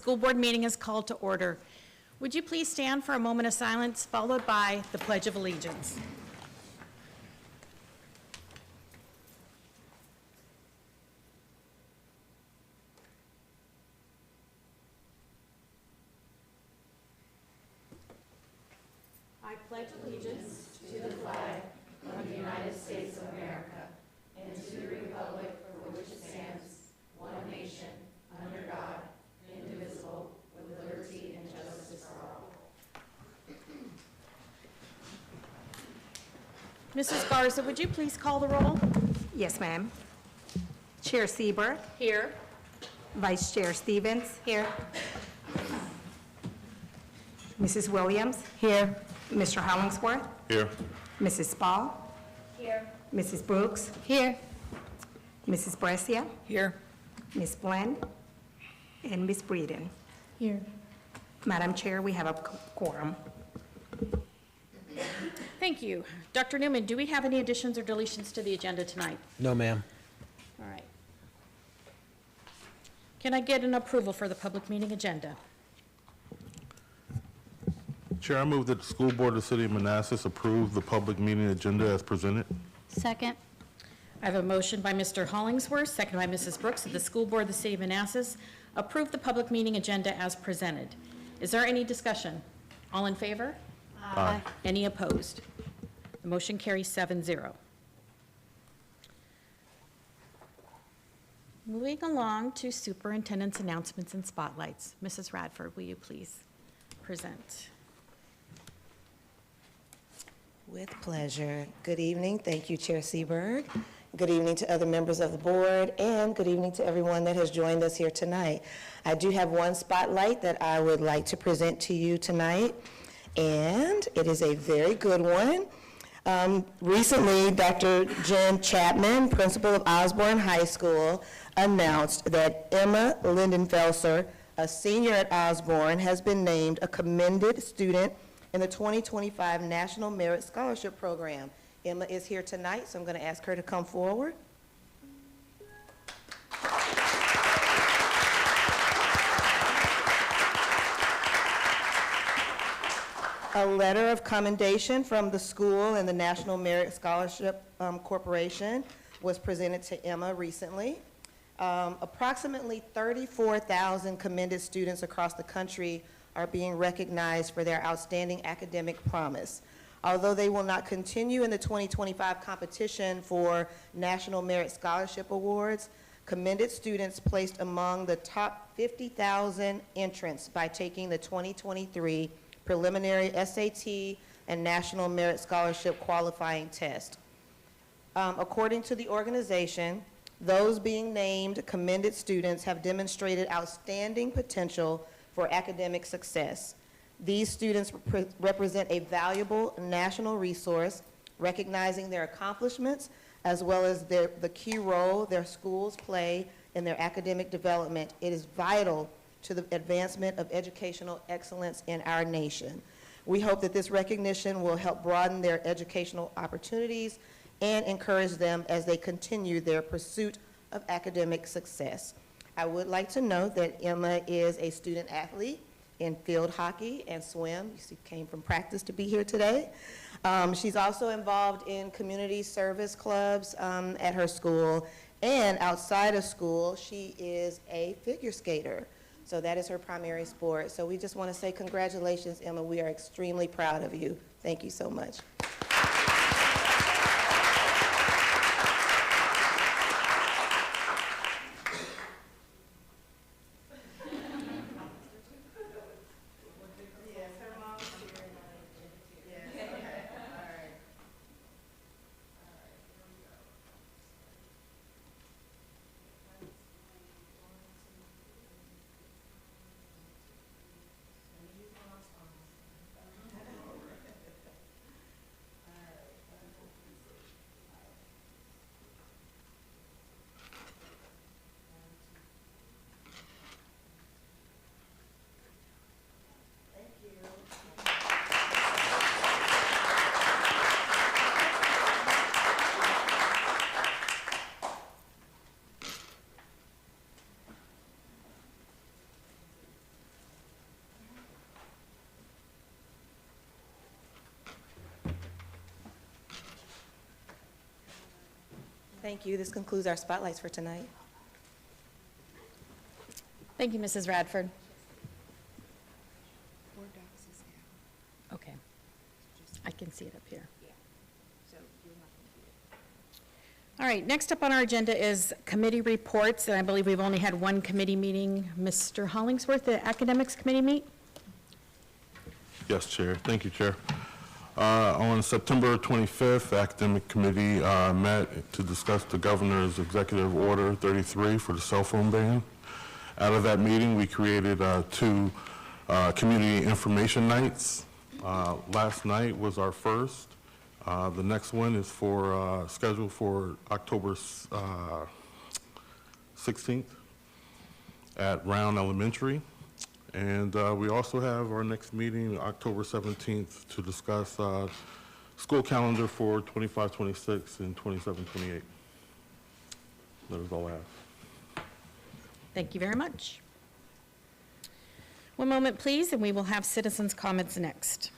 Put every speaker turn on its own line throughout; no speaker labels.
school board meeting is called to order. Would you please stand for a moment of silence, followed by the Pledge of Allegiance? I pledge allegiance to the flag of the United States of America and to the republic for which it stands, one nation, under God, indivisible, with liberty and justice for all. Mrs. Garza, would you please call the roll?
Yes, ma'am. Chair Seaberg,
Here.
Vice Chair Stevens,
Here.
Mrs. Williams,
Here.
Mr. Hollingsworth,
Here.
Mrs. Spall,
Here.
Mrs. Brooks,
Here.
Mrs. Brescia,
Here.
Ms. Blend, and Ms. Breeden.
Here.
Madam Chair, we have a quorum.
Thank you. Dr. Newman, do we have any additions or deletions to the agenda tonight?
No, ma'am.
All right. Can I get an approval for the public meeting agenda?
Chair, I move that the school board of the city of Manassas approve the public meeting agenda as presented.
Second.
I have a motion by Mr. Hollingsworth, second by Mrs. Brooks, that the school board of the city of Manassas approve the public meeting agenda as presented. Is there any discussion? All in favor?
Aye.
Any opposed? The motion carries 7-0. Moving along to superintendent's announcements and spotlights. Mrs. Radford, will you please present?
With pleasure. Good evening. Thank you, Chair Seaberg. Good evening to other members of the board, and good evening to everyone that has joined us here tonight. I do have one spotlight that I would like to present to you tonight, and it is a very good one. Recently, Dr. Jen Chapman, principal of Osborne High School, announced that Emma Lindenfelser, a senior at Osborne, has been named a commended student in the 2025 National Merit Scholarship Program. Emma is here tonight, so I'm going to ask her to come forward. A letter of commendation from the school and the National Merit Scholarship Corporation was presented to Emma recently. Approximately 34,000 commended students across the country are being recognized for their outstanding academic promise. Although they will not continue in the 2025 competition for National Merit Scholarship Awards, commended students placed among the top 50,000 entrants by taking the 2023 preliminary SAT and National Merit Scholarship qualifying test. According to the organization, those being named commended students have demonstrated outstanding potential for academic success. These students represent a valuable national resource, recognizing their accomplishments as well as the key role their schools play in their academic development. It is vital to the advancement of educational excellence in our nation. We hope that this recognition will help broaden their educational opportunities and encourage them as they continue their pursuit of academic success. I would like to note that Emma is a student athlete in field hockey and swim. She came from practice to be here today. She's also involved in community service clubs at her school, and outside of school, she is a figure skater. So that is her primary sport. So we just want to say congratulations, Emma. We are extremely proud of you. Thank you so much. Thank you. This concludes our spotlights for tonight.
Thank you, Mrs. Radford. Okay. I can see it up here. All right, next up on our agenda is committee reports, and I believe we've only had one committee meeting. Mr. Hollingsworth, the Academics Committee meet?
Yes, Chair. Thank you, Chair. On September 25th, the Academic Committee met to discuss the Governor's Executive Order 33 for the cell phone ban. Out of that meeting, we created 2 community information nights. Last night was our first. The next one is scheduled for October 16th at Round Elementary. And we also have our next meeting, October 17th, to discuss school calendar for 25-26 and 27-28. That is all I have.
Thank you very much. One moment, please, and we will have citizens' comments next.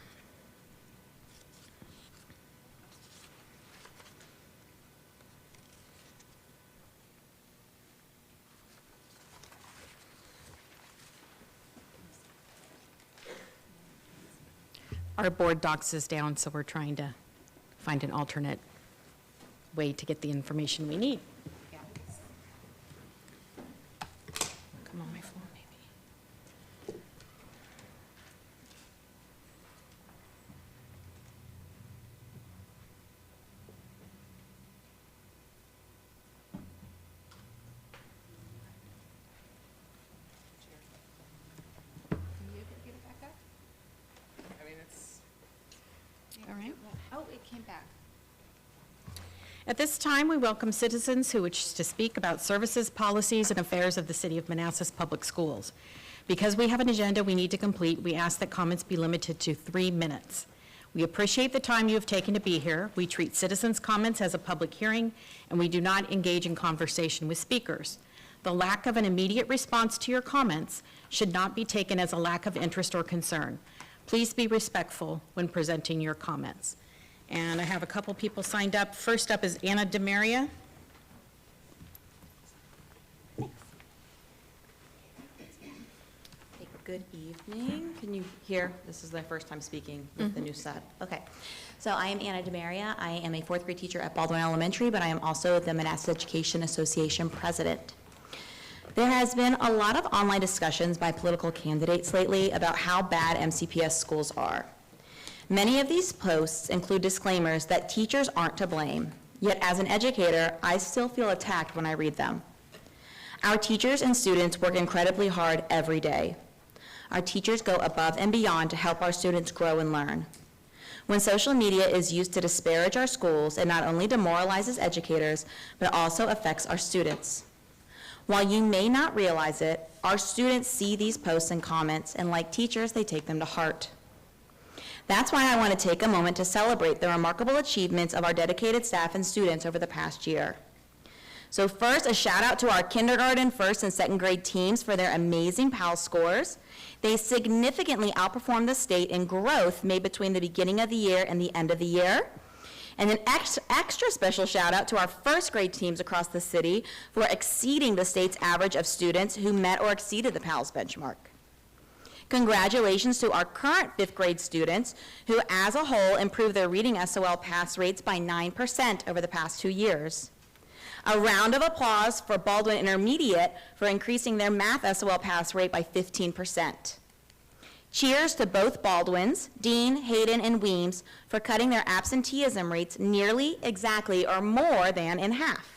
Our board docs is down, so we're trying to find an alternate way to get the information we need. Come on my phone, maybe. All right.
Oh, it came back.
At this time, we welcome citizens who wish to speak about services, policies, and affairs of the City of Manassas Public Schools. Because we have an agenda we need to complete, we ask that comments be limited to 3 minutes. We appreciate the time you have taken to be here. We treat citizens' comments as a public hearing, and we do not engage in conversation with speakers. The lack of an immediate response to your comments should not be taken as a lack of interest or concern. Please be respectful when presenting your comments. And I have a couple people signed up. First up is Anna DeMaria.
Good evening. Can you hear? This is my first time speaking with the new set. Okay. So I am Anna DeMaria. I am a 4th grade teacher at Baldwin Elementary, but I am also the Manassas Education Association president. There has been a lot of online discussions by political candidates lately about how bad MCPS schools are. Many of these posts include disclaimers that teachers aren't to blame, yet as an educator, I still feel attacked when I read them. Our teachers and students work incredibly hard every day. Our teachers go above and beyond to help our students grow and learn. When social media is used to disparage our schools, it not only demoralizes educators, but also affects our students. While you may not realize it, our students see these posts and comments, and like teachers, they take them to heart. That's why I want to take a moment to celebrate the remarkable achievements of our dedicated staff and students over the past year. So first, a shout out to our kindergarten, 1st, and 2nd grade teams for their amazing PALS scores. They significantly outperformed the state in growth made between the beginning of the year and the end of the year. And an extra special shout out to our 1st grade teams across the city for exceeding the state's average of students who met or exceeded the PALS benchmark. Congratulations to our current 5th grade students who as a whole improved their reading SOL pass rates by 9% over the past 2 years. A round of applause for Baldwin Intermediate for increasing their math SOL pass rate by 15%. Cheers to both Baldwins, Dean, Hayden, and Weems for cutting their absenteeism rates nearly, exactly, or more than in half.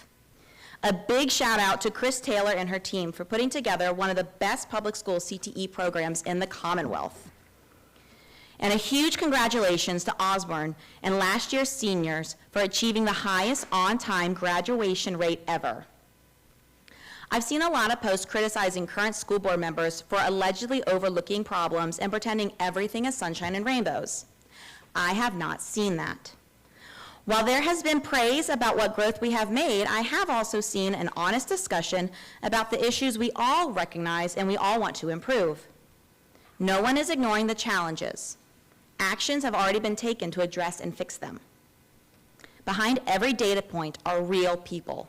A big shout out to Chris Taylor and her team for putting together one of the best public school CTE programs in the Commonwealth. And a huge congratulations to Osborne and last year's seniors for achieving the highest on-time graduation rate ever. I've seen a lot of posts criticizing current school board members for allegedly overlooking problems and pretending everything is sunshine and rainbows. I have not seen that. While there has been praise about what growth we have made, I have also seen an honest discussion about the issues we all recognize and we all want to improve. No one is ignoring the challenges. Actions have already been taken to address and fix them. Behind every data point are real people,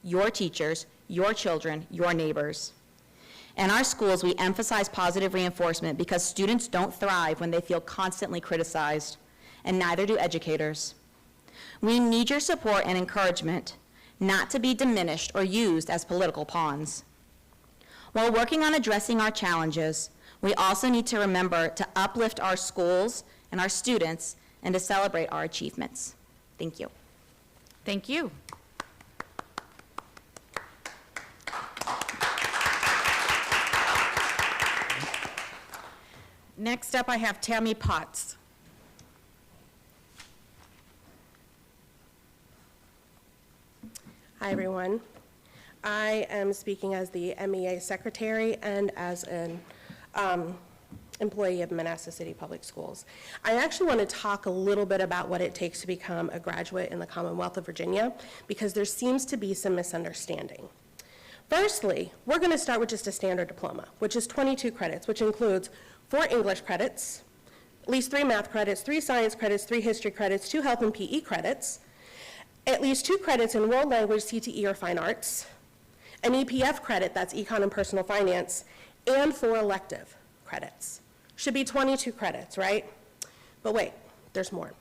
your teachers, your children, your neighbors. In our schools, we emphasize positive reinforcement because students don't thrive when they feel constantly criticized, and neither do educators. We need your support and encouragement, not to be diminished or used as political pawns. While working on addressing our challenges, we also need to remember to uplift our schools and our students and to celebrate our achievements. Thank you.
Thank you. Next up, I have Tammy Potts.
Hi, everyone. I am speaking as the MEA Secretary and as an employee of Manassas City Public Schools. I actually want to talk a little bit about what it takes to become a graduate in the Commonwealth of Virginia, because there seems to be some misunderstanding. Firstly, we're going to start with just a standard diploma, which is 22 credits, which includes 4 English credits, at least 3 math credits, 3 science credits, 3 history credits, 2 health and PE credits, at least 2 credits in world language, CTE, or fine arts, an EPF credit, that's econ and personal finance, and 4 elective credits. Should be 22 credits, right? But wait, there's more.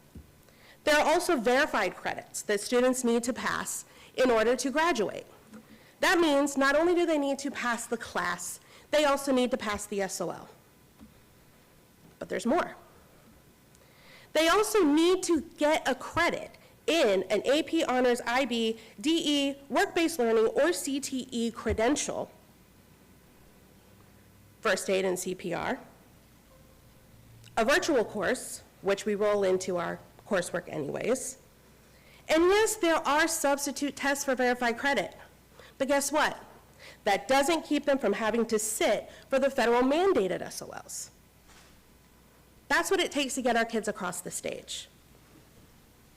There are also verified credits that students need to pass in order to graduate. That means not only do they need to pass the class, they also need to pass the SOL. But there's more. They also need to get a credit in an AP Honors IB, DE, Work-Based Learning, or CTE credential, first aid and CPR, a virtual course, which we roll into our coursework anyways, and yes, there are substitute tests for verified credit, but guess what? That doesn't keep them from having to sit for the federal mandated SOLs. That's what it takes to get our kids across the stage.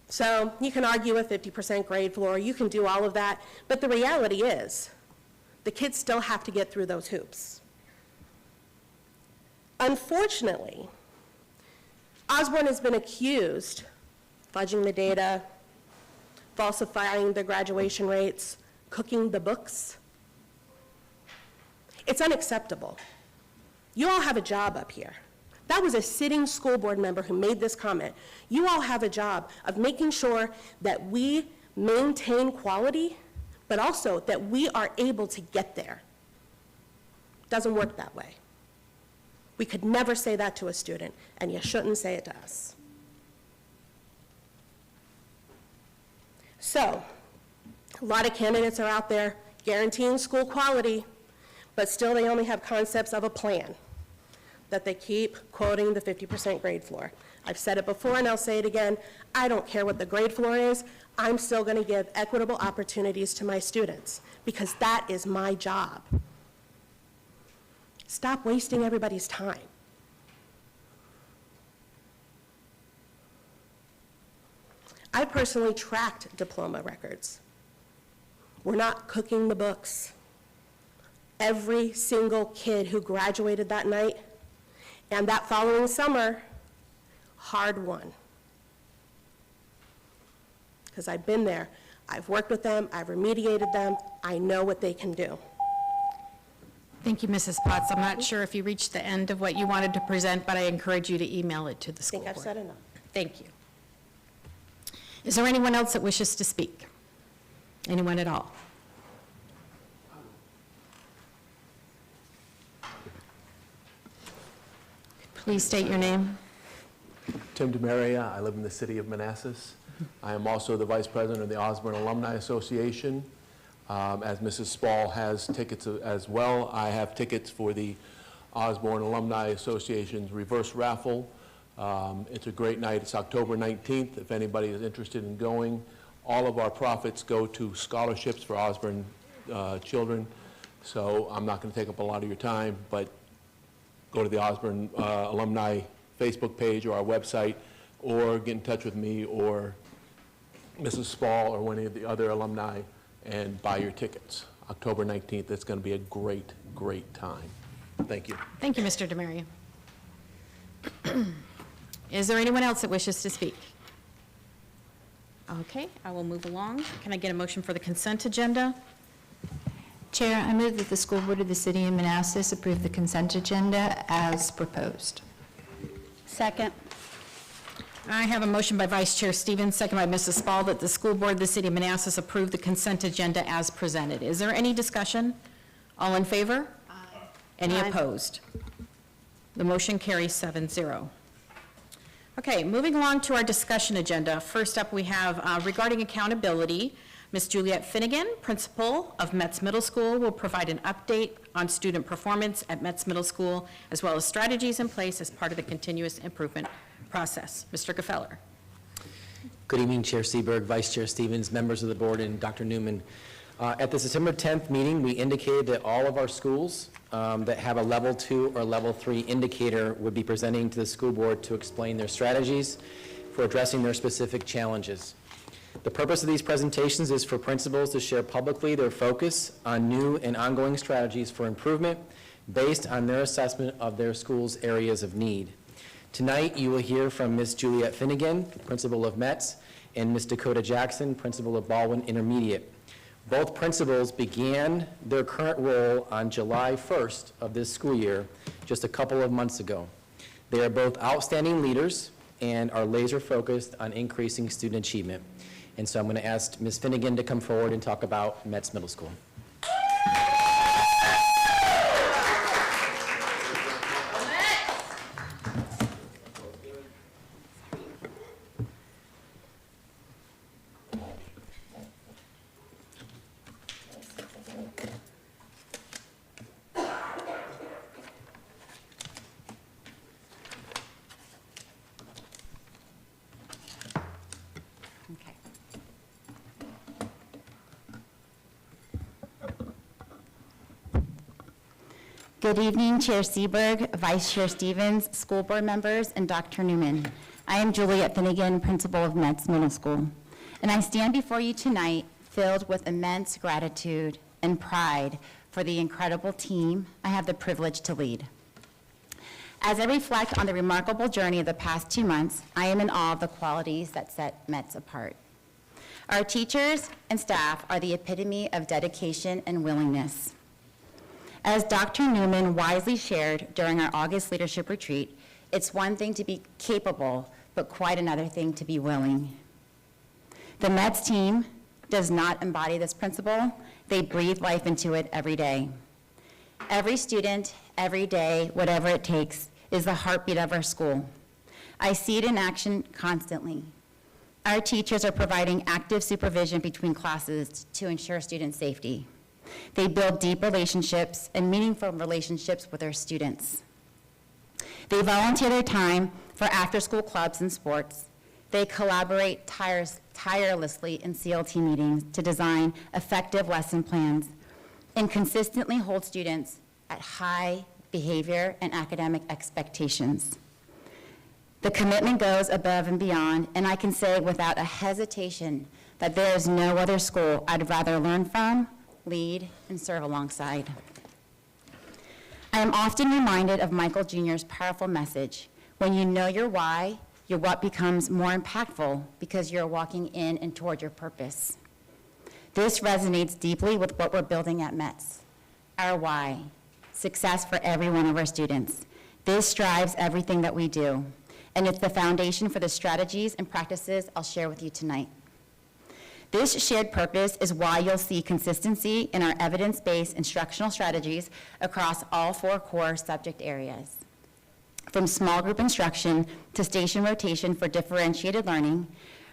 So you can argue a 50% grade floor, you can do all of that, but the reality is the kids still have to get through those hoops. Unfortunately, Osborne has been accused of fudging the data, falsifying the graduation rates, cooking the books. It's unacceptable. You all have a job up here. That was a sitting school board member who made this comment. You all have a job of making sure that we maintain quality, but also that we are able to get there. Doesn't work that way. We could never say that to a student, and you shouldn't say it to us. So, a lot of candidates are out there guaranteeing school quality, but still they only have concepts of a plan that they keep quoting the 50% grade floor. I've said it before and I'll say it again. I don't care what the grade floor is. I'm still going to give equitable opportunities to my students because that is my job. Stop wasting everybody's time. I personally tracked diploma records. We're not cooking the books. Every single kid who graduated that night and that following summer, hard won. Because I've been there, I've worked with them, I've remediated them, I know what they can do.
Thank you, Mrs. Potts. I'm not sure if you reached the end of what you wanted to present, but I encourage you to email it to the
I
school
think
board.
I've said enough.
Thank you. Is there anyone else that wishes to speak? Anyone at all? Please state your name.
Tim DeMaria, I live in the city of Manassas. I am also the Vice President of the Osborne Alumni Association. As Mrs. Spall has tickets as well, I have tickets for the Osborne Alumni Association's reverse raffle. It's a great night. It's October 19th, if anybody is interested in going. All of our profits go to scholarships for Osborne children, so I'm not going to take up a lot of your time, but go to the Osborne Alumni Facebook page or our website, or get in touch with me or Mrs. Spall or one of the other alumni and buy your tickets. October 19th, it's going to be a great, great time. Thank you.
Thank you, Mr. DeMaria. Is there anyone else that wishes to speak? Okay, I will move along. Can I get a motion for the consent agenda?
Chair, I move that the School Board of the City of Manassas approve the consent agenda as proposed.
Second.
I have a motion by Vice Chair Stevens, second by Mrs. Spall, that the School Board of the City of Manassas approve the consent agenda as presented. Is there any discussion? All in favor? Aye. Any
Aye.
opposed? The motion carries 7-0. Okay, moving along to our discussion agenda. First up, we have regarding accountability, Ms. Juliet Finnegan, principal of Metz Middle School, will provide an update on student performance at Metz Middle School, as well as strategies in place as part of the continuous improvement process. Mr. Gefeller.
Good evening, Chair Seberg, Vice Chair Stevens, members of the board, and Dr. Newman. At the September 10th meeting, we indicated that all of our schools that have a level 2 or level 3 indicator would be presenting to the school board to explain their strategies for addressing their specific challenges. The purpose of these presentations is for principals to share publicly their focus on new and ongoing strategies for improvement based on their assessment of their school's areas of need. Tonight, you will hear from Ms. Juliet Finnegan, principal of Metz, and Ms. Dakota Jackson, principal of Baldwin Intermediate. Both principals began their current role on July 1st of this school year, just a couple of months ago. They are both outstanding leaders and are laser focused on increasing student achievement. And so I'm going to ask Ms. Finnegan to come forward and talk about Metz Middle School.
Good evening, Chair Seberg, Vice Chair Stevens, school board members, and Dr. Newman. I am Juliet Finnegan, principal of Metz Middle School, and I stand before you tonight filled with immense gratitude and pride for the incredible team I have the privilege to lead. As I reflect on the remarkable journey of the past 2 months, I am in awe of the qualities that set Metz apart. Our teachers and staff are the epitome of dedication and willingness. As Dr. Newman wisely shared during our August leadership retreat, it's one thing to be capable, but quite another thing to be willing. The Metz team does not embody this principle. They breathe life into it every day. Every student, every day, whatever it takes, is the heartbeat of our school. I see it in action constantly. Our teachers are providing active supervision between classes to ensure student safety. They build deep relationships and meaningful relationships with their students. They volunteer their time for after-school clubs and sports. They collaborate tirelessly in CLT meetings to design effective lesson plans and consistently hold students at high behavior and academic expectations. The commitment goes above and beyond, and I can say without a hesitation that there is no other school I'd rather learn from, lead, and serve alongside. I am often reminded of Michael Jr.'s powerful message, when you know your why, your what becomes more impactful because you're walking in and toward your purpose. This resonates deeply with what we're building at Metz, our why, success for every one of our students. This drives everything that we do, and it's the foundation for the strategies and practices I'll share with you tonight. This shared purpose is why you'll see consistency in our evidence-based instructional strategies across all 4 core subject areas. From small group instruction to station rotation for differentiated learning,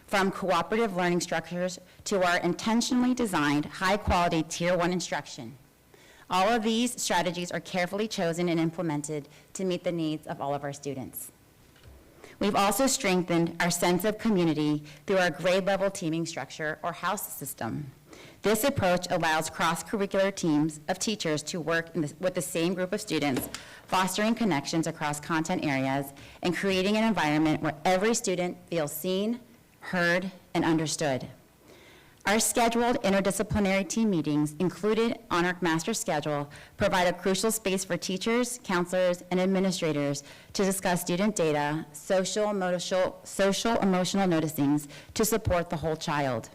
from cooperative learning structures to our intentionally designed high-quality Tier 1 instruction. All of these strategies are carefully chosen and implemented to meet the needs of all of our students. We've also strengthened our sense of community through our grade-level teaming structure, or house system. This approach allows cross-curricular teams of teachers to work with the same group of students, fostering connections across content areas and creating an environment where every student feels seen, heard, and understood. Our scheduled interdisciplinary team meetings included on our master schedule provide a crucial space for teachers, counselors, and administrators to discuss student data, social, emotional noticings to support the whole child.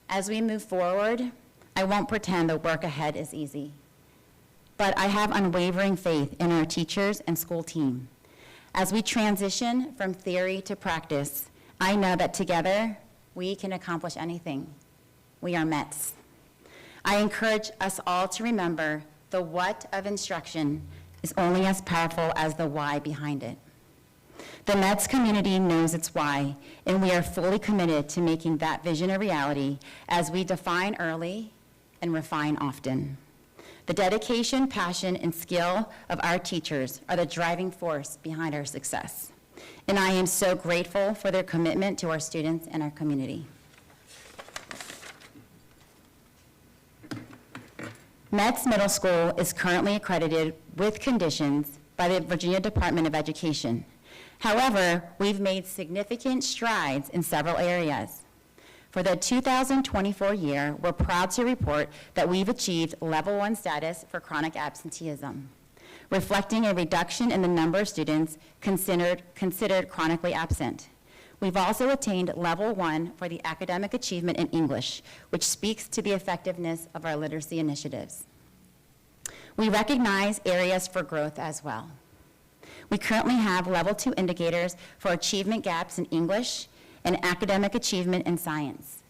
As we move forward, I won't pretend the work ahead is easy, but I have unwavering faith in our teachers and school team. As we transition from theory to practice, I know that together we can accomplish anything. We are METS. I encourage us all to remember the what of instruction is only as powerful as the why behind it. The METS community knows its why, and we are fully committed to making that vision a reality as we define early and refine often. The dedication, passion, and skill of our teachers are the driving force behind our success. And I am so grateful for their commitment to our students and our community. METS Middle School is currently accredited with conditions by the Virginia Department of Education. However, we've made significant strides in several areas. For the 2024 year, we're proud to report that we've achieved Level 1 status for chronic absenteeism, reflecting a reduction in the number of students considered chronically absent. We've also attained Level 1 for the academic achievement in English, which speaks to the effectiveness of our literacy initiatives. We recognize areas for growth as well. We currently have Level 2 indicators for achievement gaps in English and academic achievement in science.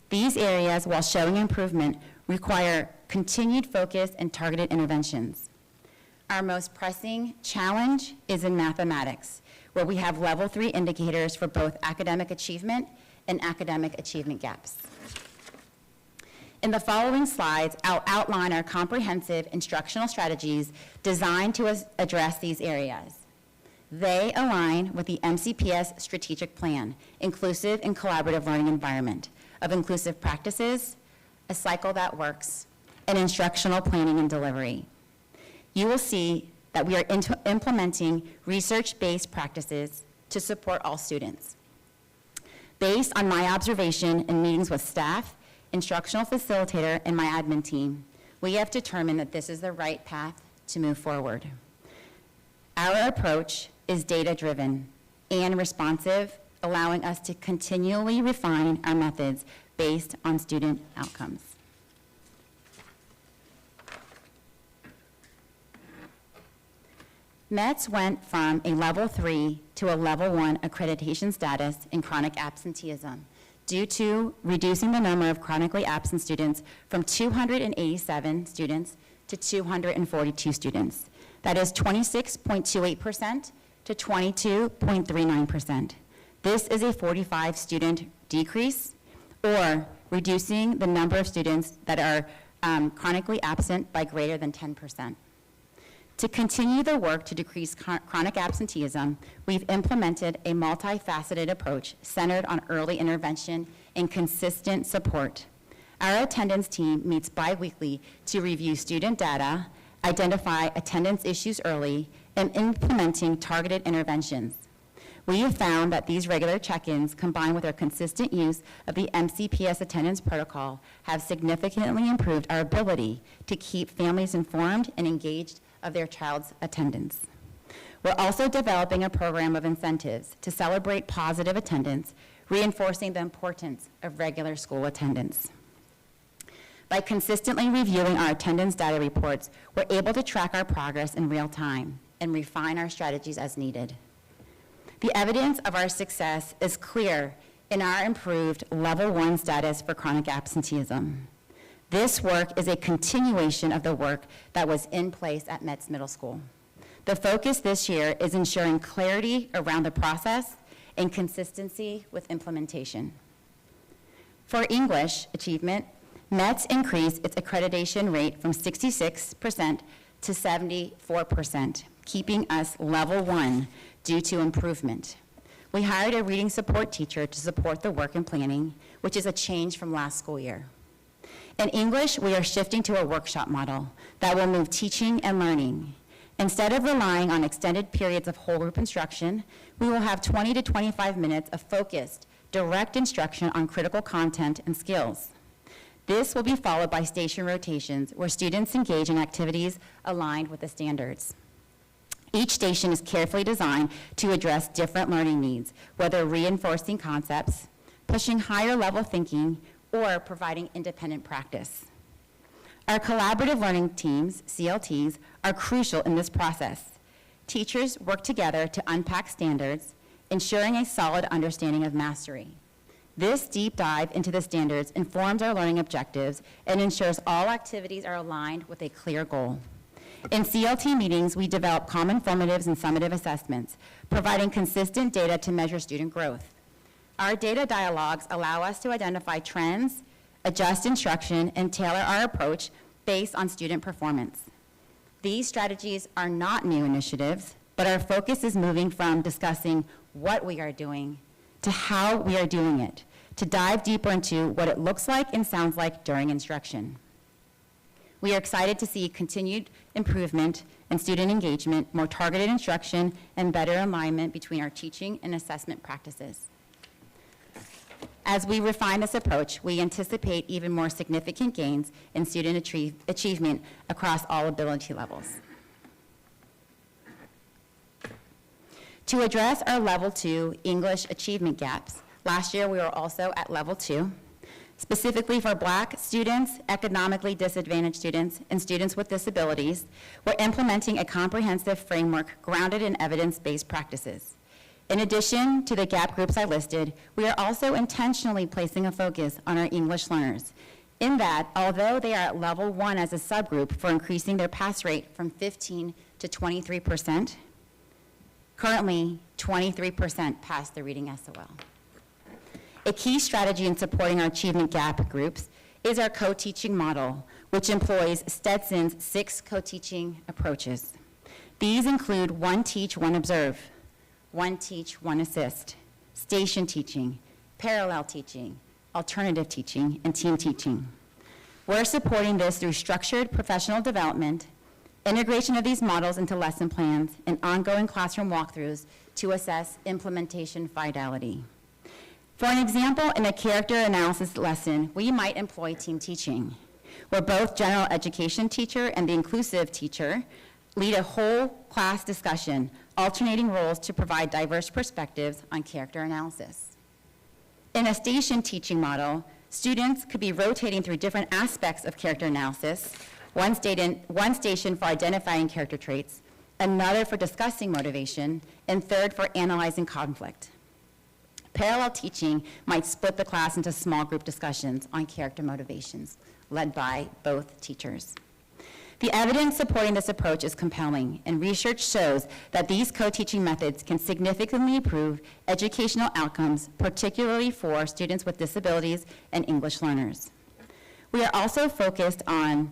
These areas, while showing improvement, require continued focus and targeted interventions. Our most pressing challenge is in mathematics, where we have Level 3 indicators for both academic achievement and academic achievement gaps. In the following slides, I'll outline our comprehensive instructional strategies designed to address these areas. They align with the MCPS strategic plan, Inclusive and Collaborative Learning Environment, of inclusive practices, a cycle that works, and instructional planning and delivery. You will see that we are implementing research-based practices to support all students. Based on my observation in meetings with staff, instructional facilitator, and my admin team, we have determined that this is the right path to move forward. Our approach is data-driven and responsive, allowing us to continually refine our methods based on student outcomes. METS went from a Level 3 to a Level 1 accreditation status in chronic absenteeism due to reducing the number of chronically absent students from 287 students to 242 students. That is 26.28% to 22.39%. This is a 45 student decrease, or reducing the number of students that are chronically absent by greater than 10%. To continue the work to decrease chronic absenteeism, we've implemented a multifaceted approach centered on early intervention and consistent support. Our attendance team meets bi-weekly to review student data, identify attendance issues early, and implementing targeted interventions. We have found that these regular check-ins, combined with our consistent use of the MCPS attendance protocol, have significantly improved our ability to keep families informed and engaged of their child's attendance. We're also developing a program of incentives to celebrate positive attendance, reinforcing the importance of regular school attendance. By consistently reviewing our attendance data reports, we're able to track our progress in real time and refine our strategies as needed. The evidence of our success is clear in our improved Level 1 status for chronic absenteeism. This work is a continuation of the work that was in place at METS Middle School. The focus this year is ensuring clarity around the process and consistency with implementation. For English achievement, METS increased its accreditation rate from 66% to 74%, keeping us Level 1 due to improvement. We hired a reading support teacher to support the work and planning, which is a change from last school year. In English, we are shifting to a workshop model that will move teaching and learning. Instead of relying on extended periods of whole group instruction, we will have 20 to 25 minutes of focused direct instruction on critical content and skills. This will be followed by station rotations where students engage in activities aligned with the standards. Each station is carefully designed to address different learning needs, whether reinforcing concepts, pushing higher level thinking, or providing independent practice. Our collaborative learning teams, CLTs, are crucial in this process. Teachers work together to unpack standards, ensuring a solid understanding of mastery. This deep dive into the standards informs our learning objectives and ensures all activities are aligned with a clear goal. In CLT meetings, we develop common formatives and summative assessments, providing consistent data to measure student growth. Our data dialogues allow us to identify trends, adjust instruction, and tailor our approach based on student performance. These strategies are not new initiatives, but our focus is moving from discussing what we are doing to how we are doing it, to dive deeper into what it looks like and sounds like during instruction. We are excited to see continued improvement in student engagement, more targeted instruction, and better alignment between our teaching and assessment practices. As we refine this approach, we anticipate even more significant gains in student achievement across all ability levels. To address our Level 2 English achievement gaps, last year we were also at Level 2. Specifically for Black students, economically disadvantaged students, and students with disabilities, we're implementing a comprehensive framework grounded in evidence-based practices. In addition to the gap groups I listed, we are also intentionally placing a focus on our English learners, in that although they are at Level 1 as a subgroup for increasing their pass rate from 15 to 23%, currently 23% pass the reading SOL. A key strategy in supporting our achievement gap groups is our co-teaching model, which employs Stetson's 6 co-teaching approaches. These include one teach, one observe, one teach, one assist, station teaching, parallel teaching, alternative teaching, and team teaching. We're supporting this through structured professional development, integration of these models into lesson plans, and ongoing classroom walkthroughs to assess implementation fidelity. For an example, in a character analysis lesson, we might employ team teaching, where both general education teacher and the inclusive teacher lead a whole class discussion, alternating roles to provide diverse perspectives on character analysis. In a station teaching model, students could be rotating through different aspects of character analysis, one station for identifying character traits, another for discussing motivation, and third for analyzing conflict. Parallel teaching might split the class into small group discussions on character motivations, led by both teachers. The evidence supporting this approach is compelling, and research shows that these co-teaching methods can significantly improve educational outcomes, particularly for students with disabilities and English learners. We are also focused on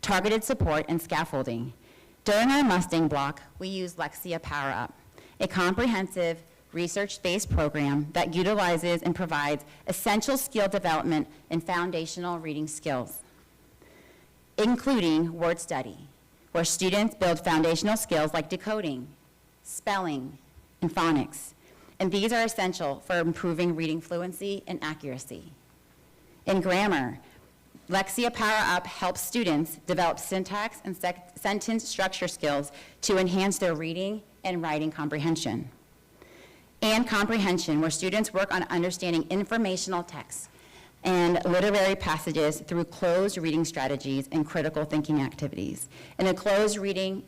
targeted support and scaffolding. During our Mustang block, we use Lexia Power Up, a comprehensive research-based program that utilizes and provides essential skill development and foundational reading skills, including word study, where students build foundational skills like decoding, spelling, and phonics, and these are essential for improving reading fluency and accuracy. In grammar, Lexia Power Up helps students develop syntax and sentence structure skills to enhance their reading and writing comprehension. And comprehension, where students work on understanding informational texts and literary passages through closed reading strategies and critical thinking activities. And a closed reading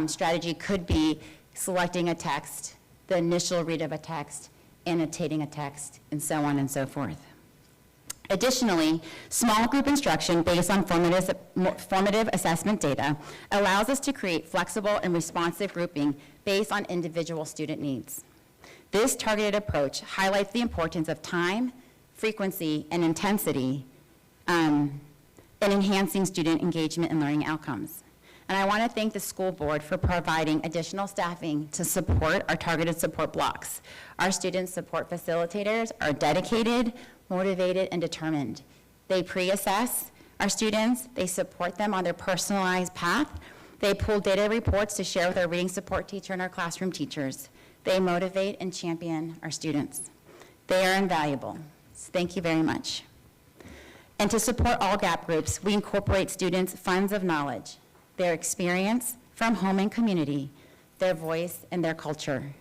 strategy could be selecting a text, the initial read of a text, annotating a text, and so on and so forth. Additionally, small group instruction based on formative assessment data allows us to create flexible and responsive grouping based on individual student needs. This targeted approach highlights the importance of time, frequency, and intensity in enhancing student engagement and learning outcomes. And I want to thank the school board for providing additional staffing to support our targeted support blocks. Our student support facilitators are dedicated, motivated, and determined. They pre-assess our students, they support them on their personalized path, they pull data reports to share with our reading support teacher and our classroom teachers. They motivate and champion our students. They are invaluable. Thank you very much. And to support all GAP groups, we incorporate students' funds of knowledge, their experience from home and community, their voice, and their culture.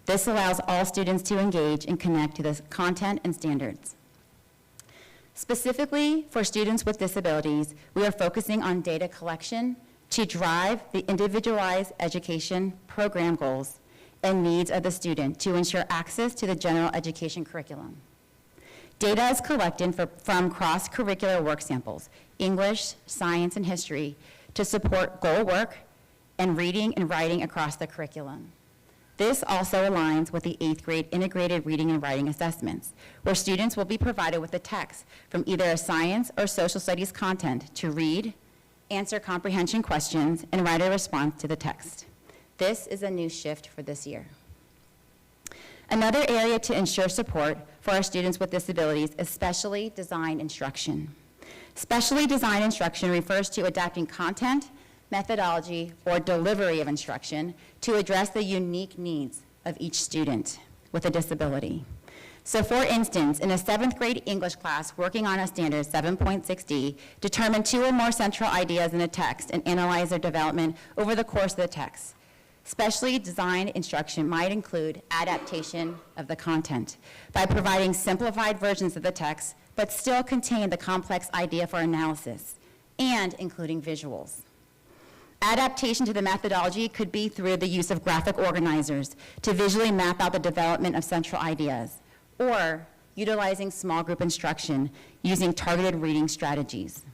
This allows all students to engage and connect to the content and standards. Specifically for students with disabilities, we are focusing on data collection to drive the individualized education program goals and needs of the student to ensure access to the general education curriculum. Data is collected from cross-curricular work samples, English, science, and history, to support goal work and reading and writing across the curriculum. This also aligns with the 8th grade integrated reading and writing assessments, where students will be provided with a text from either a science or social studies content to read, answer comprehension questions, and write a response to the text. This is a new shift for this year. Another area to ensure support for our students with disabilities is specially designed instruction. Specially designed instruction refers to adapting content, methodology, or delivery of instruction to address the unique needs of each student with a disability. So for instance, in a 7th grade English class working on a standard 7.6D, determine 2 or more central ideas in a text and analyze their development over the course of the text. Specially designed instruction might include adaptation of the content by providing simplified versions of the text, but still contain the complex idea for analysis, and including visuals. Adaptation to the methodology could be through the use of graphic organizers to visually map out the development of central ideas, or utilizing small group instruction using targeted reading strategies.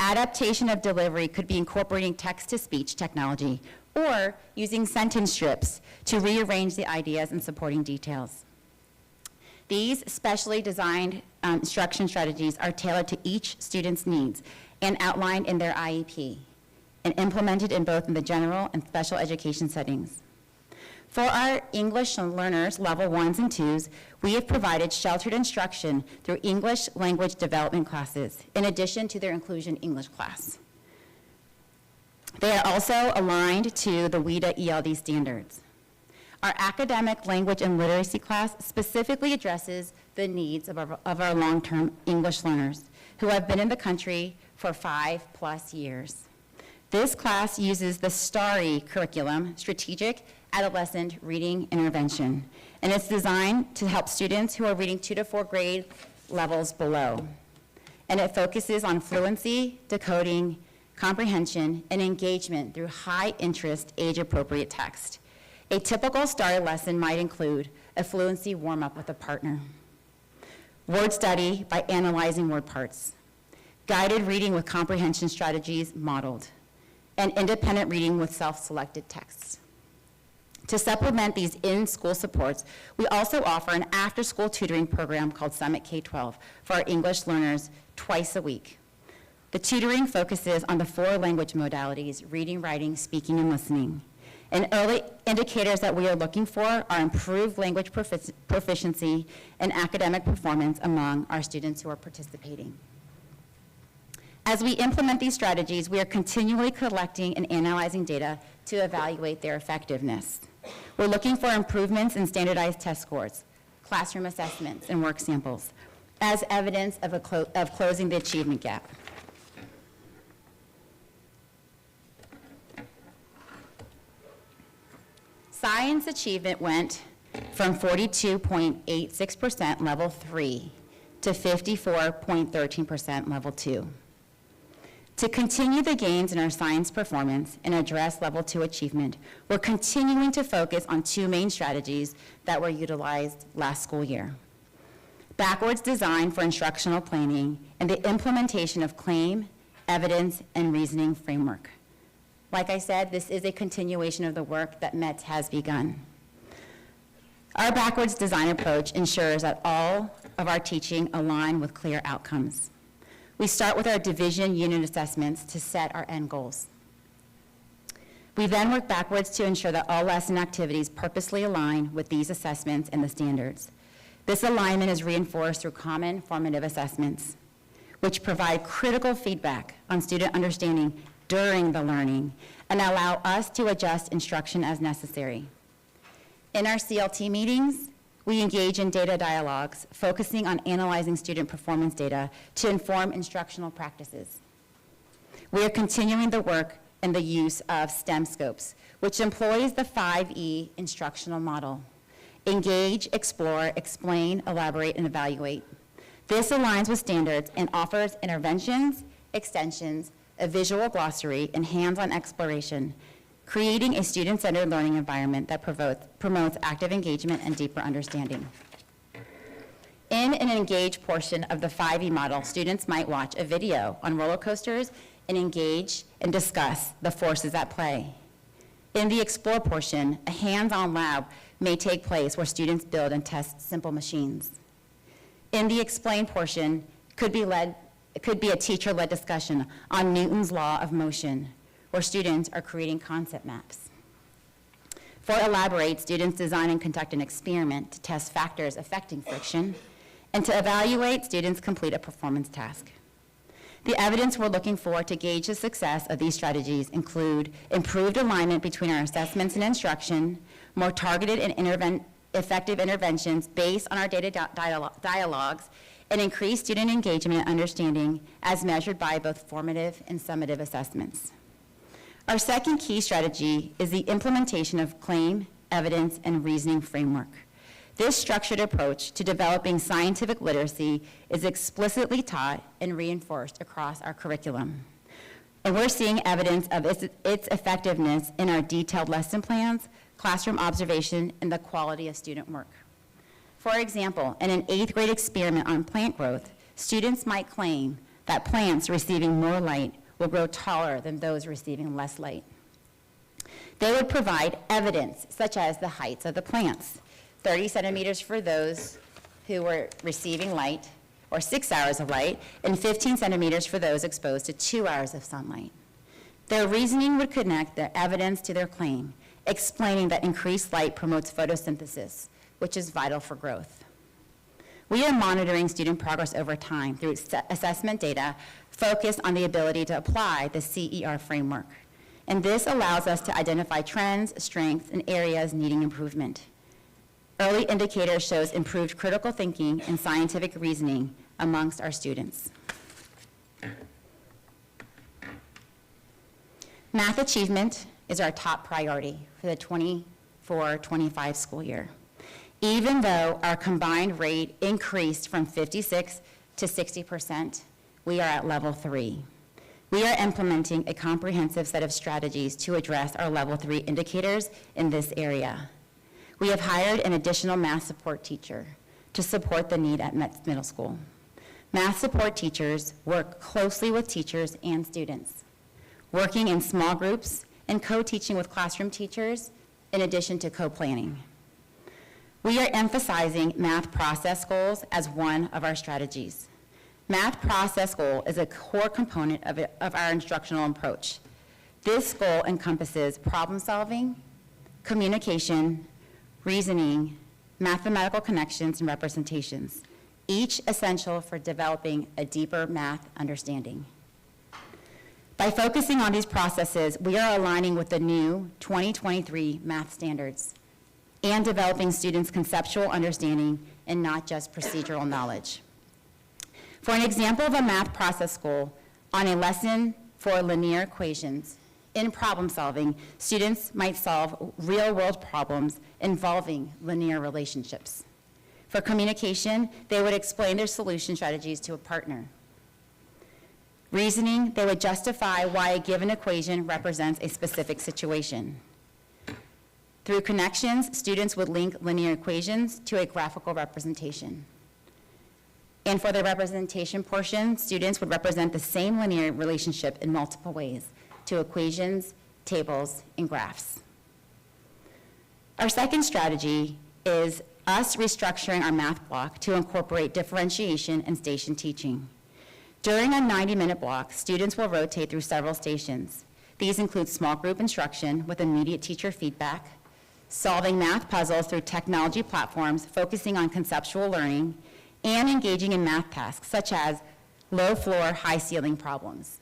Adaptation of delivery could be incorporating text-to-speech technology or using sentence strips to rearrange the ideas and supporting details. These specially designed instruction strategies are tailored to each student's needs and outlined in their IEP and implemented in both the general and special education settings. For our English learners, level 1s and 2s, we have provided sheltered instruction through English language development classes, in addition to their inclusion English class. They are also aligned to the WIDA ELD standards. Our academic language and literacy class specifically addresses the needs of our long-term English learners who have been in the country for 5+ years. This class uses the STARI curriculum, Strategic Adolescent Reading Intervention, and it's designed to help students who are reading 2 to 4 grade levels below. And it focuses on fluency, decoding, comprehension, and engagement through high-interest, age-appropriate text. A typical STARI lesson might include a fluency warm-up with a partner, word study by analyzing word parts, guided reading with comprehension strategies modeled, and independent reading with self-selected texts. To supplement these in-school supports, we also offer an after-school tutoring program called Summit K-12 for our English learners twice a week. The tutoring focuses on the 4 language modalities: reading, writing, speaking, and listening. And early indicators that we are looking for are improved language proficiency and academic performance among our students who are participating. As we implement these strategies, we are continually collecting and analyzing data to evaluate their effectiveness. We're looking for improvements in standardized test scores, classroom assessments, and work samples as evidence of closing the achievement gap. Science achievement went from 42.86% level 3 to 54.13% level 2. To continue the gains in our science performance and address level 2 achievement, we're continuing to focus on 2 main strategies that were utilized last school year: backwards design for instructional planning and the implementation of claim, evidence, and reasoning framework. Like I said, this is a continuation of the work that METS has begun. Our backwards design approach ensures that all of our teaching align with clear outcomes. We start with our division unit assessments to set our end goals. We then work backwards to ensure that all lesson activities purposely align with these assessments and the standards. This alignment is reinforced through common formative assessments, which provide critical feedback on student understanding during the learning and allow us to adjust instruction as necessary. In our CLT meetings, we engage in data dialogues, focusing on analyzing student performance data to inform instructional practices. We are continuing the work and the use of STEM scopes, which employs the 5E instructional model: engage, explore, explain, elaborate, and evaluate. This aligns with standards and offers interventions, extensions, a visual glossary, and hands-on exploration, creating a student-centered learning environment that promotes active engagement and deeper understanding. In an engage portion of the 5E model, students might watch a video on roller coasters and engage and discuss the forces at play. In the explore portion, a hands-on lab may take place where students build and test simple machines. In the explain portion, it could be a teacher-led discussion on Newton's law of motion, where students are creating concept maps. For elaborate, students design and conduct an experiment to test factors affecting friction, and to evaluate, students complete a performance task. The evidence we're looking for to gauge the success of these strategies include improved alignment between our assessments and instruction, more targeted and effective interventions based on our data dialogues, and increased student engagement and understanding as measured by both formative and summative assessments. Our second key strategy is the implementation of claim, evidence, and reasoning framework. This structured approach to developing scientific literacy is explicitly taught and reinforced across our curriculum. And we're seeing evidence of its effectiveness in our detailed lesson plans, classroom observation, and the quality of student work. For example, in an 8th grade experiment on plant growth, students might claim that plants receiving more light will grow taller than those receiving less light. They would provide evidence, such as the heights of the plants, 30 centimeters for those who were receiving light, or 6 hours of light, and 15 centimeters for those exposed to 2 hours of sunlight. Their reasoning would connect their evidence to their claim, explaining that increased light promotes photosynthesis, which is vital for growth. We are monitoring student progress over time through assessment data focused on the ability to apply the CER framework. And this allows us to identify trends, strengths, and areas needing improvement. Early indicator shows improved critical thinking and scientific reasoning amongst our students. Math achievement is our top priority for the 24-25 school year. Even though our combined rate increased from 56 to 60%, we are at level 3. We are implementing a comprehensive set of strategies to address our level 3 indicators in this area. We have hired an additional math support teacher to support the need at Metz Middle School. Math support teachers work closely with teachers and students, working in small groups and co-teaching with classroom teachers, in addition to co-planning. We are emphasizing math process goals as one of our strategies. Math process goal is a core component of our instructional approach. This goal encompasses problem solving, communication, reasoning, mathematical connections, and representations, each essential for developing a deeper math understanding. By focusing on these processes, we are aligning with the new 2023 math standards and developing students' conceptual understanding and not just procedural knowledge. For an example of a math process goal, on a lesson for linear equations, in problem solving, students might solve real-world problems involving linear relationships. For communication, they would explain their solution strategies to a partner. Reasoning, they would justify why a given equation represents a specific situation. Through connections, students would link linear equations to a graphical representation. And for the representation portion, students would represent the same linear relationship in multiple ways, to equations, tables, and graphs. Our second strategy is us restructuring our math block to incorporate differentiation and station teaching. During a 90-minute block, students will rotate through several stations. These include small group instruction with immediate teacher feedback, solving math puzzles through technology platforms focusing on conceptual learning, and engaging in math tasks such as low floor, high ceiling problems.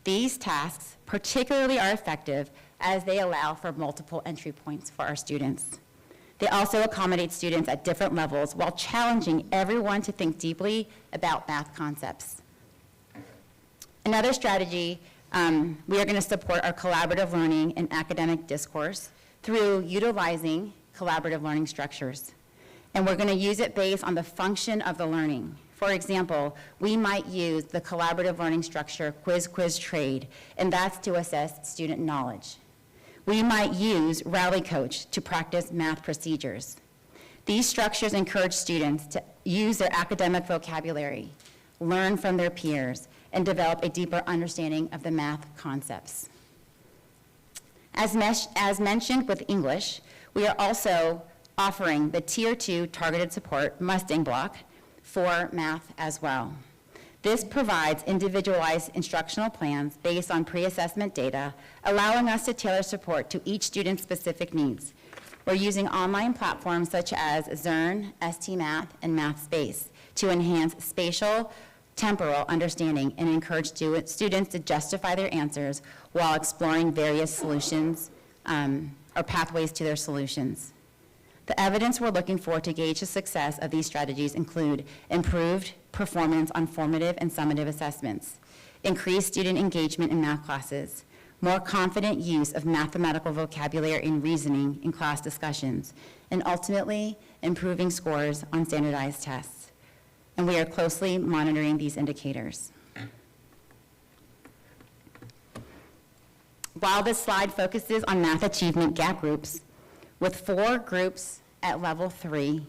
These tasks particularly are effective as they allow for multiple entry points for our students. They also accommodate students at different levels while challenging everyone to think deeply about math concepts. Another strategy, we are going to support our collaborative learning and academic discourse through utilizing collaborative learning structures. And we're going to use it based on the function of the learning. For example, we might use the collaborative learning structure quiz, trade, and that's to assess student knowledge. We might use Rally Coach to practice math procedures. These structures encourage students to use their academic vocabulary, learn from their peers, and develop a deeper understanding of the math concepts. As mentioned with English, we are also offering the Tier 2 Targeted Support Mustang Block for math as well. This provides individualized instructional plans based on pre-assessment data, allowing us to tailor support to each student's specific needs. We're using online platforms such as Zearn, STMath, and MathSpace to enhance spatial, temporal understanding and encourage students to justify their answers while exploring various solutions or pathways to their solutions. The evidence we're looking for to gauge the success of these strategies include improved performance on formative and summative assessments, increased student engagement in math classes, more confident use of mathematical vocabulary and reasoning in class discussions, and ultimately improving scores on standardized tests. And we are closely monitoring these indicators. While this slide focuses on math achievement gap groups, with 4 groups at level 3,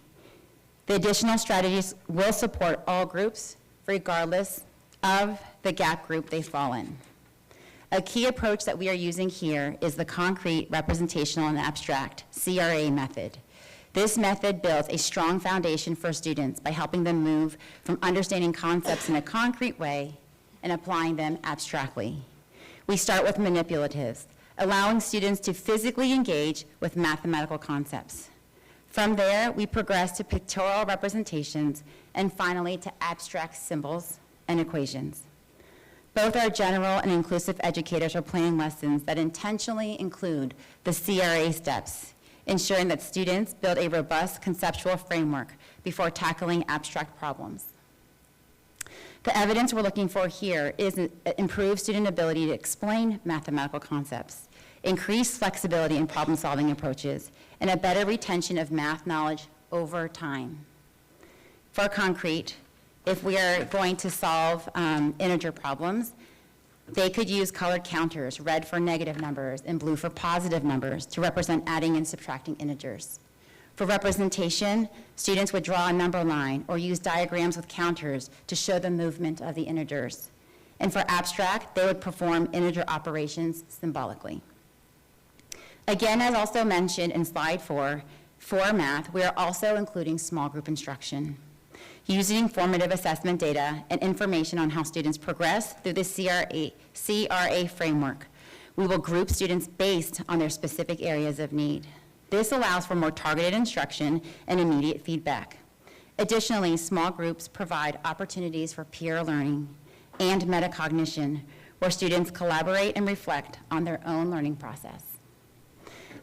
the additional strategies will support all groups regardless of the gap group they fall in. A key approach that we are using here is the concrete, representational, and abstract, CRA method. This method builds a strong foundation for students by helping them move from understanding concepts in a concrete way and applying them abstractly. We start with manipulatives, allowing students to physically engage with mathematical concepts. From there, we progress to pictorial representations and finally to abstract symbols and equations. Both our general and inclusive educators are planning lessons that intentionally include the CRA steps, ensuring that students build a robust conceptual framework before tackling abstract problems. The evidence we're looking for here is improved student ability to explain mathematical concepts, increased flexibility in problem-solving approaches, and a better retention of math knowledge over time. For concrete, if we are going to solve integer problems, they could use colored counters, red for negative numbers and blue for positive numbers, to represent adding and subtracting integers. For representation, students would draw a number line or use diagrams with counters to show the movement of the integers. And for abstract, they would perform integer operations symbolically. Again, as also mentioned in slide 4, for math, we are also including small group instruction. Using formative assessment data and information on how students progress through the CRA framework, we will group students based on their specific areas of need. This allows for more targeted instruction and immediate feedback. Additionally, small groups provide opportunities for peer learning and metacognition, where students collaborate and reflect on their own learning process.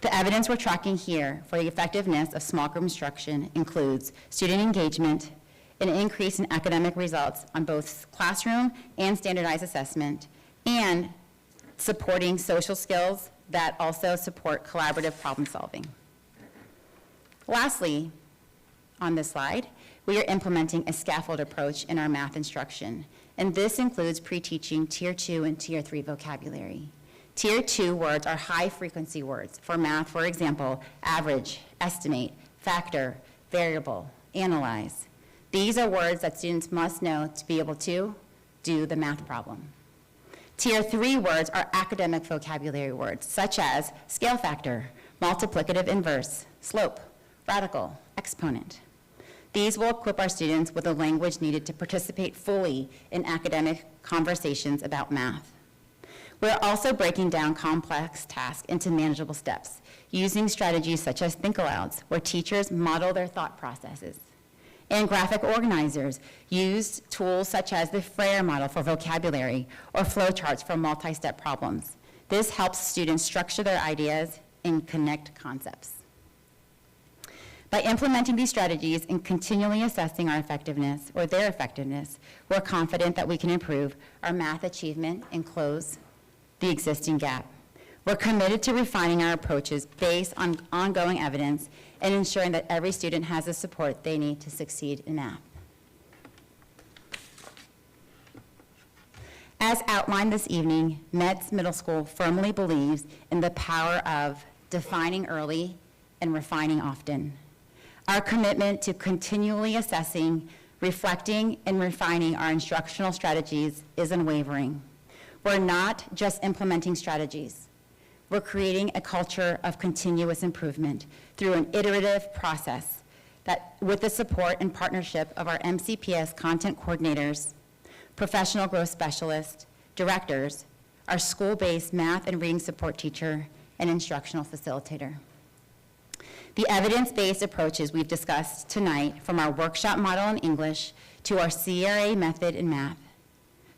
The evidence we're tracking here for the effectiveness of small group instruction includes student engagement, an increase in academic results on both classroom and standardized assessment, and supporting social skills that also support collaborative problem solving. Lastly, on this slide, we are implementing a scaffold approach in our math instruction, and this includes pre-teaching Tier 2 and Tier 3 vocabulary. Tier 2 words are high-frequency words. For math, for example, average, estimate, factor, variable, analyze. These are words that students must know to be able to do the math problem. Tier 3 words are academic vocabulary words, such as scale factor, multiplicative inverse, slope, radical, exponent. These will equip our students with the language needed to participate fully in academic conversations about math. We're also breaking down complex tasks into manageable steps, using strategies such as think-alouds, where teachers model their thought processes. And graphic organizers use tools such as the Frayer model for vocabulary or flowcharts for multi-step problems. This helps students structure their ideas and connect concepts. By implementing these strategies and continually assessing our effectiveness or their effectiveness, we're confident that we can improve our math achievement and close the existing gap. We're committed to refining our approaches based on ongoing evidence and ensuring that every student has the support they need to succeed in math. As outlined this evening, Metz Middle School firmly believes in the power of defining early and refining often. Our commitment to continually assessing, reflecting, and refining our instructional strategies is unwavering. We're not just implementing strategies. We're creating a culture of continuous improvement through an iterative process that, with the support and partnership of our MCPS content coordinators, professional growth specialists, directors, our school-based math and reading support teacher, and instructional facilitator. The evidence-based approaches we've discussed tonight, from our workshop model in English to our CRA method in math,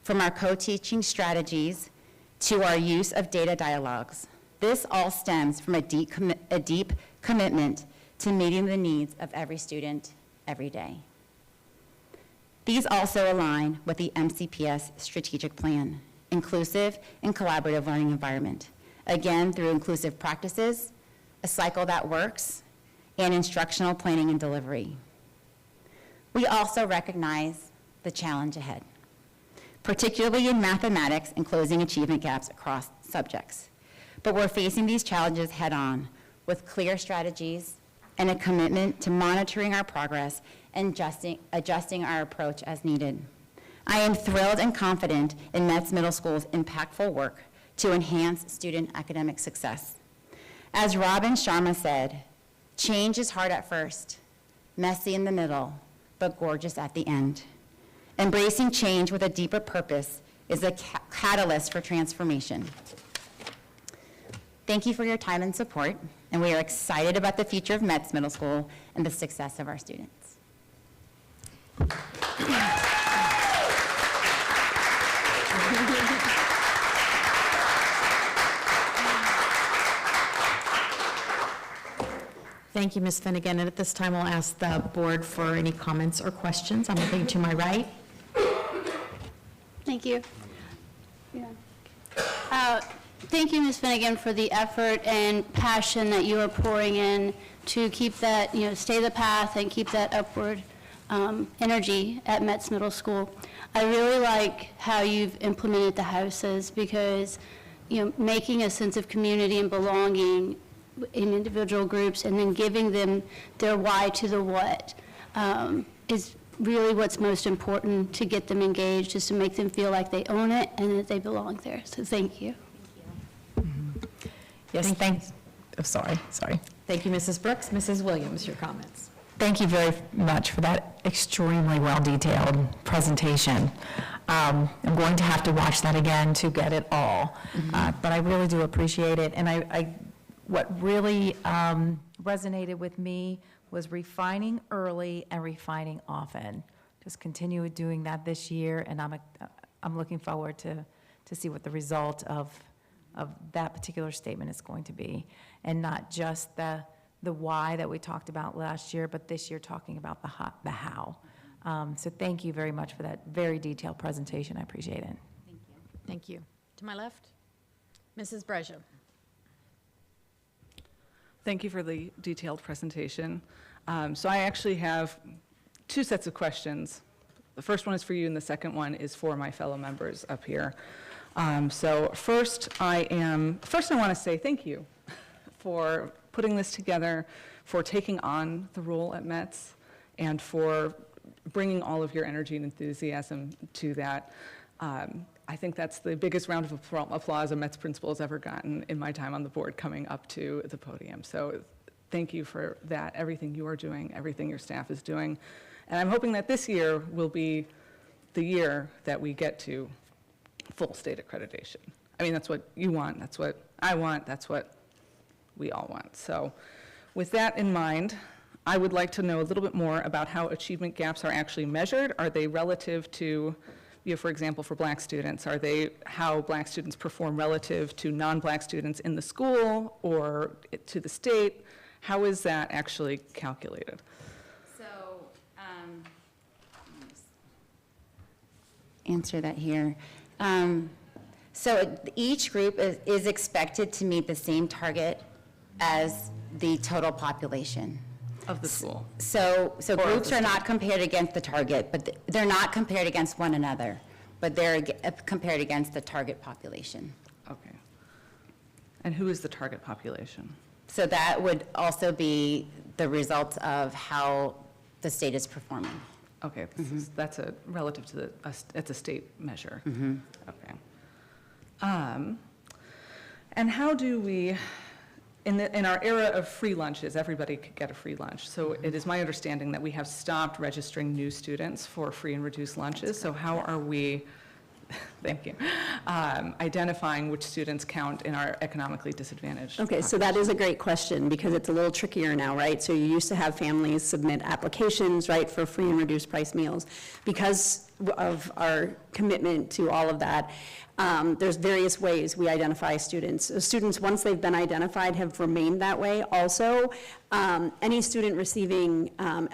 from our co-teaching strategies to our use of data dialogues, this all stems from a deep commitment to meeting the needs of every student every day. These also align with the MCPS strategic plan, inclusive and collaborative learning environment, again through inclusive practices, a cycle that works, and instructional planning and delivery. We also recognize the challenge ahead, particularly in mathematics and closing achievement gaps across subjects. But we're facing these challenges head-on with clear strategies and a commitment to monitoring our progress and adjusting our approach as needed. I am thrilled and confident in Metz Middle School's impactful work to enhance student academic success. As Robin Sharma said, change is hard at first, messy in the middle, but gorgeous at the end. Embracing change with a deeper purpose is a catalyst for transformation. Thank you for your time and support, and we are excited about the future of Metz Middle School and the success of our students.
Thank you, Ms. Finnegan. And at this time, we'll ask the board for any comments or questions. I'm looking to my right.
Thank you. Thank you, Ms. Finnegan, for the effort and passion that you are pouring in to keep that, stay the path and keep that upward energy at Metz Middle School. I really like how you've implemented the houses because, making a sense of community and belonging in individual groups and then giving them their why to the what is really what's most important to get them engaged, is to make them feel like they own it and that they belong there. So thank you.
Yes, thanks. Oh, sorry. Thank you, Mrs. Brooks. Mrs. Williams, your comments.
Thank you very much for that extremely well-detailed presentation. I'm going to have to watch that again to get it all, but I really do appreciate it. And what really resonated with me was refining early and refining often. Just continue doing that this year, and I'm looking forward to see what the result of that particular statement is going to be, and not just the why that we talked about last year, but this year talking about the how. So thank you very much for that very detailed presentation. I appreciate it.
Thank you. Thank you. To my left, Mrs. Breja.
Thank you for the detailed presentation. So I actually have two sets of questions. The first one is for you, and the second one is for my fellow members up here. So first I want to say thank you for putting this together, for taking on the role at Metz, and for bringing all of your energy and enthusiasm to that. I think that's the biggest round of applause a Metz principal has ever gotten in my time on the board, coming up to the podium. So thank you for that, everything you are doing, everything your staff is doing. And I'm hoping that this year will be the year that we get to full state accreditation. I mean, that's what you want, that's what I want, that's what we all want. So with that in mind, I would like to know a little bit more about how achievement gaps are actually measured. Are they relative to, for example, for Black students, are they how Black students perform relative to non-Black students in the school or to the state? How is that actually calculated?
So, answer that here. So each group is expected to meet the same target as the total population.
Of the school?
So
Or of
groups
the
are
state?
not compared against the target, but they're not compared against one another, but they're compared against the target population.
Okay. And who is the target population?
So that would also be the result of how the state is performing.
Okay, that's a, relative to the, it's a state measure. Okay. And how do we, in our era of free lunches, everybody could get a free lunch. So it is my understanding that we have stopped registering new students for free and reduced lunches. So how are we, thank you, identifying which students count in our economically disadvantaged?
Okay, so that is a great question, because it's a little trickier now, right? So you used to have families submit applications, right, for free and reduced price meals. Because of our commitment to all of that, there's various ways we identify students. Students, once they've been identified, have remained that way. Also, any student receiving,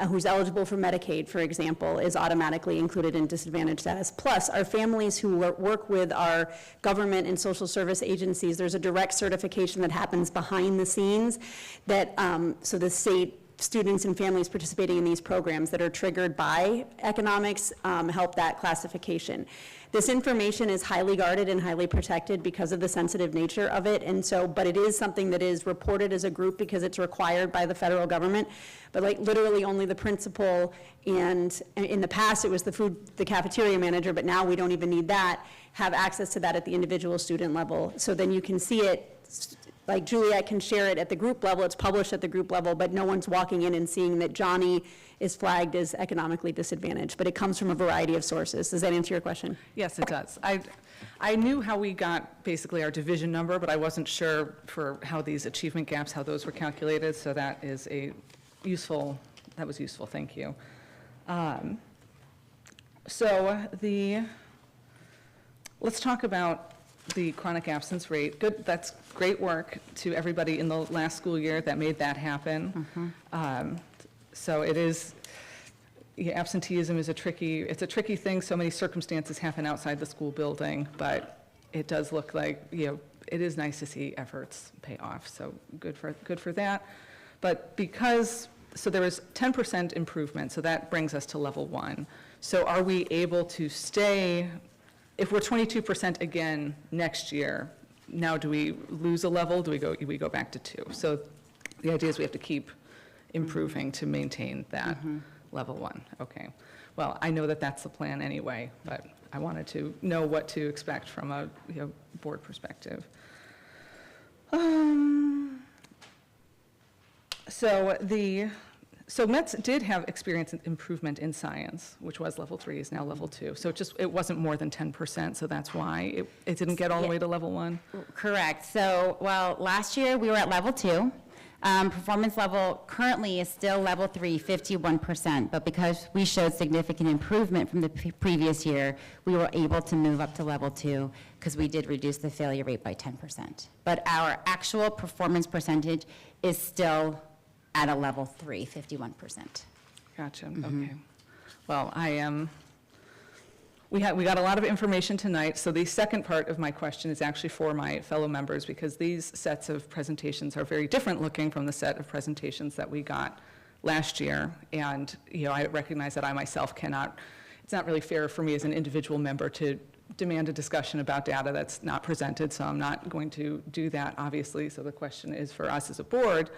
who's eligible for Medicaid, for example, is automatically included in disadvantaged status. Plus, our families who work with our government and social service agencies, there's a direct certification that happens behind the scenes that, so the state students and families participating in these programs that are triggered by economics help that classification. This information is highly guarded and highly protected because of the sensitive nature of it, and so, but it is something that is reported as a group because it's required by the federal government. But like literally only the principal, and in the past it was the cafeteria manager, but now we don't even need that, have access to that at the individual student level. So then you can see it. Like Juliet can share it at the group level, it's published at the group level, but no one's walking in and seeing that Johnny is flagged as economically disadvantaged, but it comes from a variety of sources. Does that answer your question?
Yes, it does. I knew how we got basically our division number, but I wasn't sure for how these achievement gaps, how those were calculated, so that is that was useful, thank you. Let's talk about the chronic absence rate. Good, that's great work to everybody in the last school year that made that happen. So it is, absenteeism is a tricky thing. So many circumstances happen outside the school building, but it does look like, it is nice to see efforts pay off. So good for that. But so there was 10% improvement, so that brings us to level 1. So are we able to stay, if we're 22% again next year, now do we lose a level? Do we go back to 2? So the idea is we have to keep improving to maintain that level 1. Okay. Well, I know that that's the plan anyway, but I wanted to know what to expect from a board perspective. So Metz did have experience improvement in science, which was level 3, is now level 2. So it wasn't more than 10%, so that's why it didn't get all the way to level 1?
Correct. So, well, last year we were at level 2. Performance level currently is still level 3, 51%, but because we showed significant improvement from the previous year, we were able to move up to level 2 because we did reduce the failure rate by 10%. But our actual performance percentage is still at a level 3, 51%.
Gotcha, okay. Well, we got a lot of information tonight, so the second part of my question is actually for my fellow members, because these sets of presentations are very different looking from the set of presentations that we got last year, and I recognize that I myself cannot, it's not really fair for me as an individual member to demand a discussion about data that's not presented, so I'm not going to do that, obviously. So the question is for us as a board,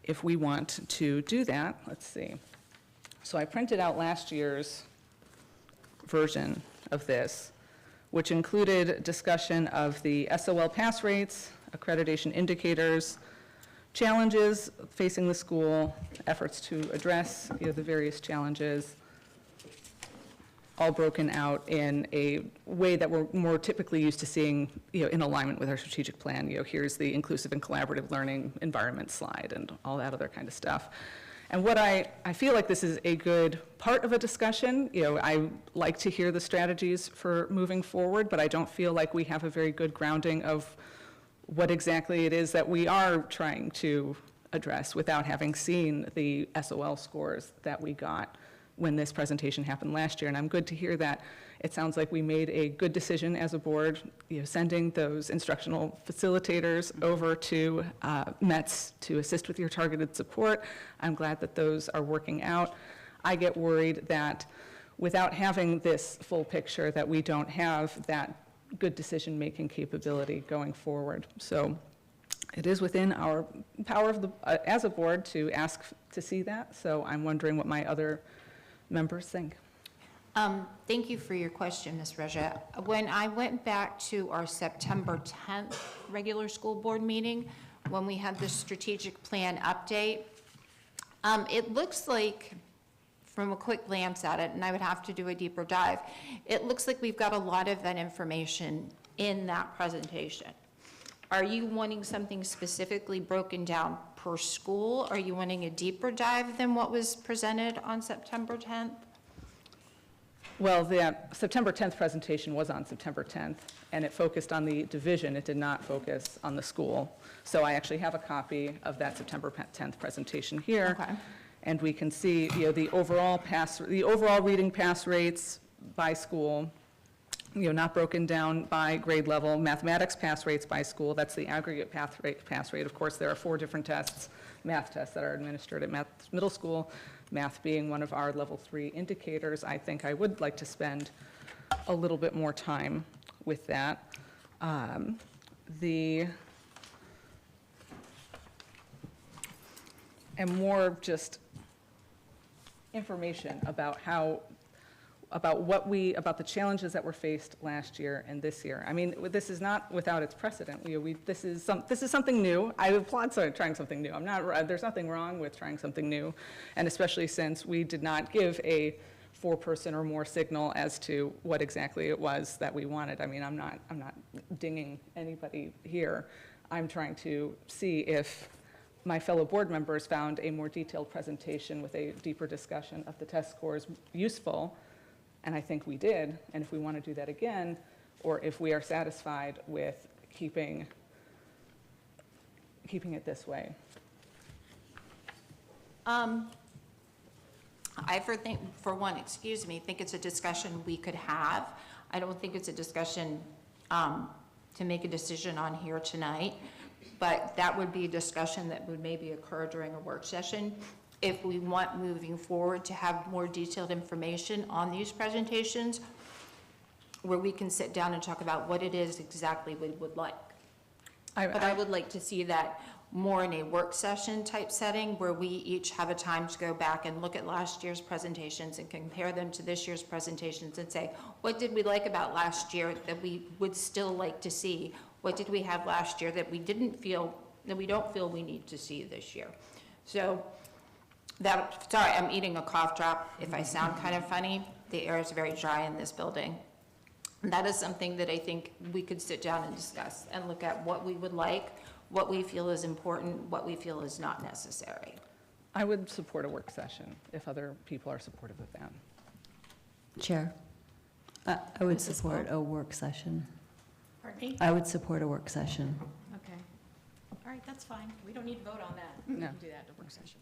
if we want to do that. Let's see. So I printed out last year's version of this, which included discussion of the SOL pass rates, accreditation indicators, challenges facing the school, efforts to address the various challenges, all broken out in a way that we're more typically used to seeing, in alignment with our strategic plan. Here's the inclusive and collaborative learning environment slide and all that other kind of stuff. And what I feel like this is a good part of a discussion. I like to hear the strategies for moving forward, but I don't feel like we have a very good grounding of what exactly it is that we are trying to address without having seen the SOL scores that we got when this presentation happened last year. And I'm good to hear that it sounds like we made a good decision as a board, sending those instructional facilitators over to METS to assist with your targeted support. I'm glad that those are working out. I get worried that without having this full picture, that we don't have that good decision-making capability going forward. So it is within our power of as a board to ask to see that. So I'm wondering what my other members think.
Thank you for your question, Ms. Regia. When I went back to our September 10th regular school board meeting, when we had the strategic plan update, it looks like, from a quick glance at it, and I would have to do a deeper dive, it looks like we've got a lot of that information in that presentation. Are you wanting something specifically broken down per school? Are you wanting a deeper dive than what was presented on September 10th?
Well, the September 10th presentation was on September 10th, and it focused on the division. It did not focus on the school. So I actually have a copy of that September 10th presentation here.
Okay.
And we can see, the overall reading pass rates by school, not broken down by grade level. Mathematics pass rates by school, that's the aggregate pass rate. Of course, there are 4 different tests, math tests that are administered at middle school, math being one of our level 3 indicators. I think I would like to spend a little bit more time with that. And more just information about about the challenges that were faced last year and this year. I mean, this is not without its precedent. This is something new. I applaud trying something new. There's nothing wrong with trying something new, and especially since we did not give a 4-person or more signal as to what exactly it was that we wanted. I mean, I'm not dinging anybody here. I'm trying to see if my fellow board members found a more detailed presentation with a deeper discussion of the test scores useful, and I think we did. And if we want to do that again, or if we are satisfied with keeping it this way.
I think it's a discussion we could have. I don't think it's a discussion to make a decision on here tonight, but that would be a discussion that would maybe occur during a work session. If we want moving forward to have more detailed information on these presentations, where we can sit down and talk about what it is exactly we would like. But I would like to see that more in a work session type setting, where we each have a time to go back and look at last year's presentations and compare them to this year's presentations and say, what did we like about last year that we would still like to see? What did we have last year that we don't feel we need to see this year? So sorry, I'm eating a cough drop. If I sound kind of funny, the air is very dry in this building. And that is something that I think we could sit down and discuss and look at what we would like, what we feel is important, what we feel is not necessary.
I would support a work session if other people are supportive of that.
Chair, I would support a work session.
Pardon me?
I would support a work session.
Okay. All right, that's fine. We don't need to vote on that.
No.
We can do that at a work session.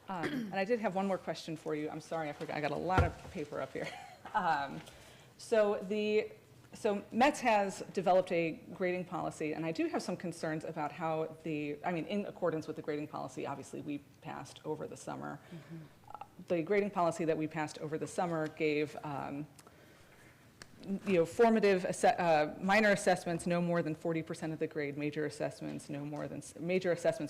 And I did have one more question for you. I'm sorry, I forgot. I got a lot of paper up here. So METS has developed a grading policy, and I do have some concerns about how in accordance with the grading policy, obviously, we passed over the summer. The grading policy that we passed over the summer gave formative minor assessments no more than 40% of the grade, major assessments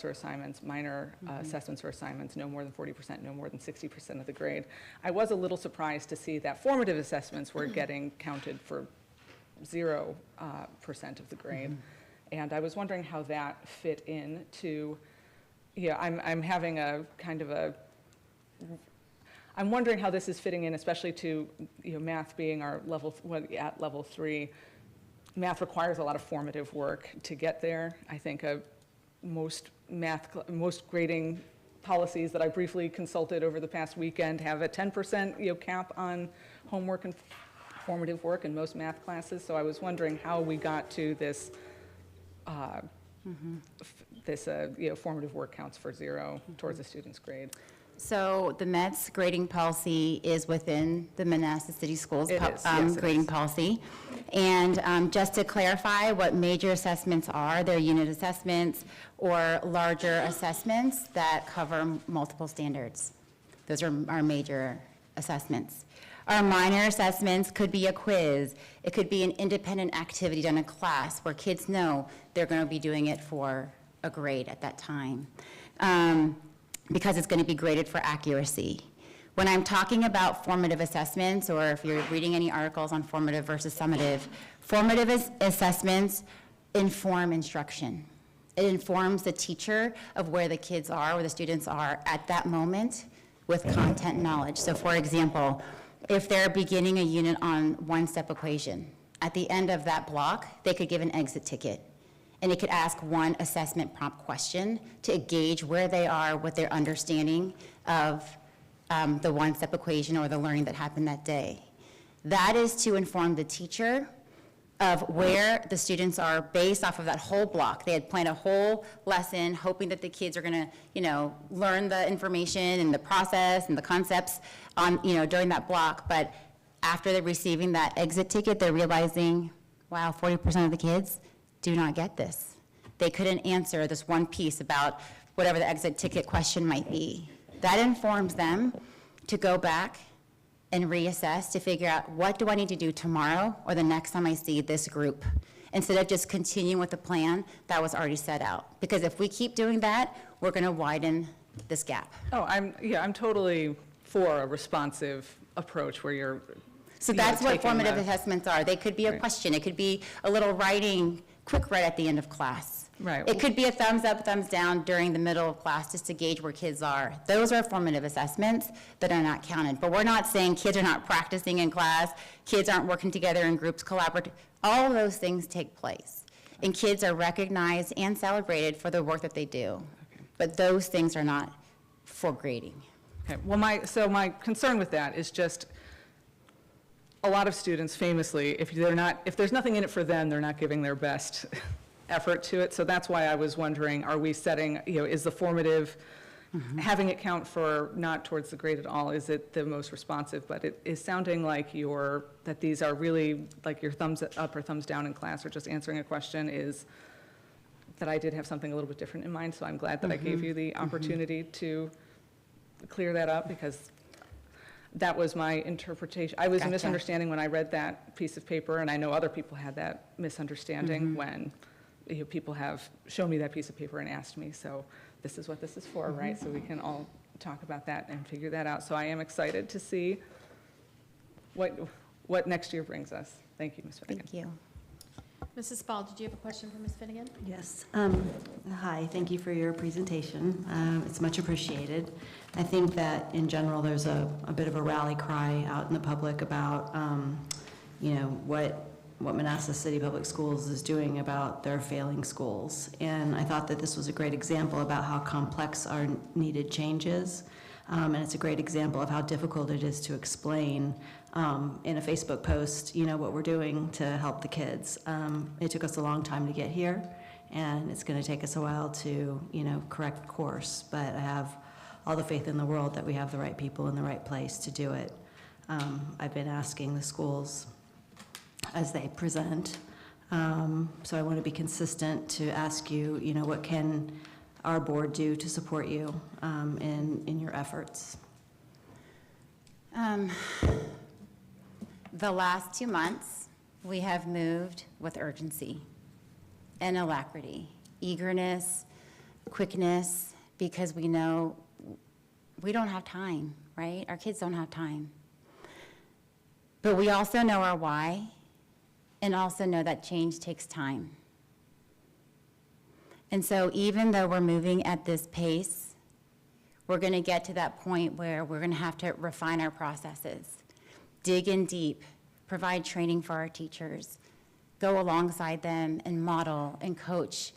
or assignments, minor assessments or assignments no more than 40%, no more than 60% of the grade. I was a little surprised to see that formative assessments were getting counted for 0% of the grade. And I was wondering how that fit into, I'm having a kind of a, I'm wondering how this is fitting in, especially to math being our at level 3. Math requires a lot of formative work to get there. I think most grading policies that I briefly consulted over the past weekend have a 10% cap on homework and formative work in most math classes. So I was wondering how we got to this this, formative work counts for 0 towards a student's grade.
So the METS grading policy is within the Manassas City Schools
It is, yes, it
grading
is.
policy. And just to clarify what major assessments are, they're unit assessments or larger assessments that cover multiple standards. Those are our major assessments. Our minor assessments could be a quiz. It could be an independent activity done in class where kids know they're going to be doing it for a grade at that time. Because it's going to be graded for accuracy. When I'm talking about formative assessments, or if you're reading any articles on formative versus summative, formative assessments inform instruction. It informs the teacher of where the kids are, where the students are at that moment with content knowledge. So for example, if they're beginning a unit on one-step equation, at the end of that block, they could give an exit ticket. And it could ask one assessment prompt question to gauge where they are with their understanding of the one-step equation or the learning that happened that day. That is to inform the teacher of where the students are based off of that whole block. They had planned a whole lesson hoping that the kids are gonna, learn the information and the process and the concepts on, during that block. But after they're receiving that exit ticket, they're realizing, wow, 40% of the kids do not get this. They couldn't answer this one piece about whatever the exit ticket question might be. That informs them to go back and reassess to figure out, what do I need to do tomorrow or the next time I see this group, instead of just continuing with the plan that was already set out. Because if we keep doing that, we're going to widen this gap.
Oh, I'm totally for a responsive approach where you're
So that's what
taking
formative
the-
assessments are. They could be a question. It could be a little writing, quick write at the end of class.
Right.
It could be a thumbs up, thumbs down during the middle of class just to gauge where kids are. Those are formative assessments that are not counted. But we're not saying kids are not practicing in class, kids aren't working together in groups, collaborative. All of those things take place. And kids are recognized and celebrated for the work that they do. But those things are not for grading.
Okay, well, my concern with that is just, a lot of students famously, if there's nothing in it for them, they're not giving their best effort to it. So that's why I was wondering, are we setting, is the formative, having it count for not towards the grade at all, is it the most responsive? But it is sounding like that these are really like your thumbs up or thumbs down in class, or just answering a question, is that I did have something a little bit different in mind. So I'm glad that I gave you the opportunity to clear that up, because that was my interpretation. I was misunderstanding when I read that piece of paper, and I know other people had that misunderstanding when people have shown me that piece of paper and asked me, so this is what this is for, right? So we can all talk about that and figure that out. So I am excited to see what next year brings us. Thank you, Ms. Finnegan.
Thank you.
Mrs. Spall, did you have a question for Ms. Finnegan?
Yes. Hi, thank you for your presentation. It's much appreciated. I think that in general, there's a bit of a rally cry out in the public about, what Manassas City Public Schools is doing about their failing schools. And I thought that this was a great example about how complex our needed change is. And it's a great example of how difficult it is to explain in a Facebook post, what we're doing to help the kids. It took us a long time to get here, and it's going to take us a while to, correct course. But I have all the faith in the world that we have the right people in the right place to do it. I've been asking the schools as they present. So I want to be consistent to ask you, what can our board do to support you in your efforts?
The last 2 months, we have moved with urgency and alacrity, eagerness, quickness, because we know we don't have time, right? Our kids don't have time. But we also know our why, and also know that change takes time. And so even though we're moving at this pace, we're going to get to that point where we're going to have to refine our processes, dig in deep, provide training for our teachers, go alongside them and model and coach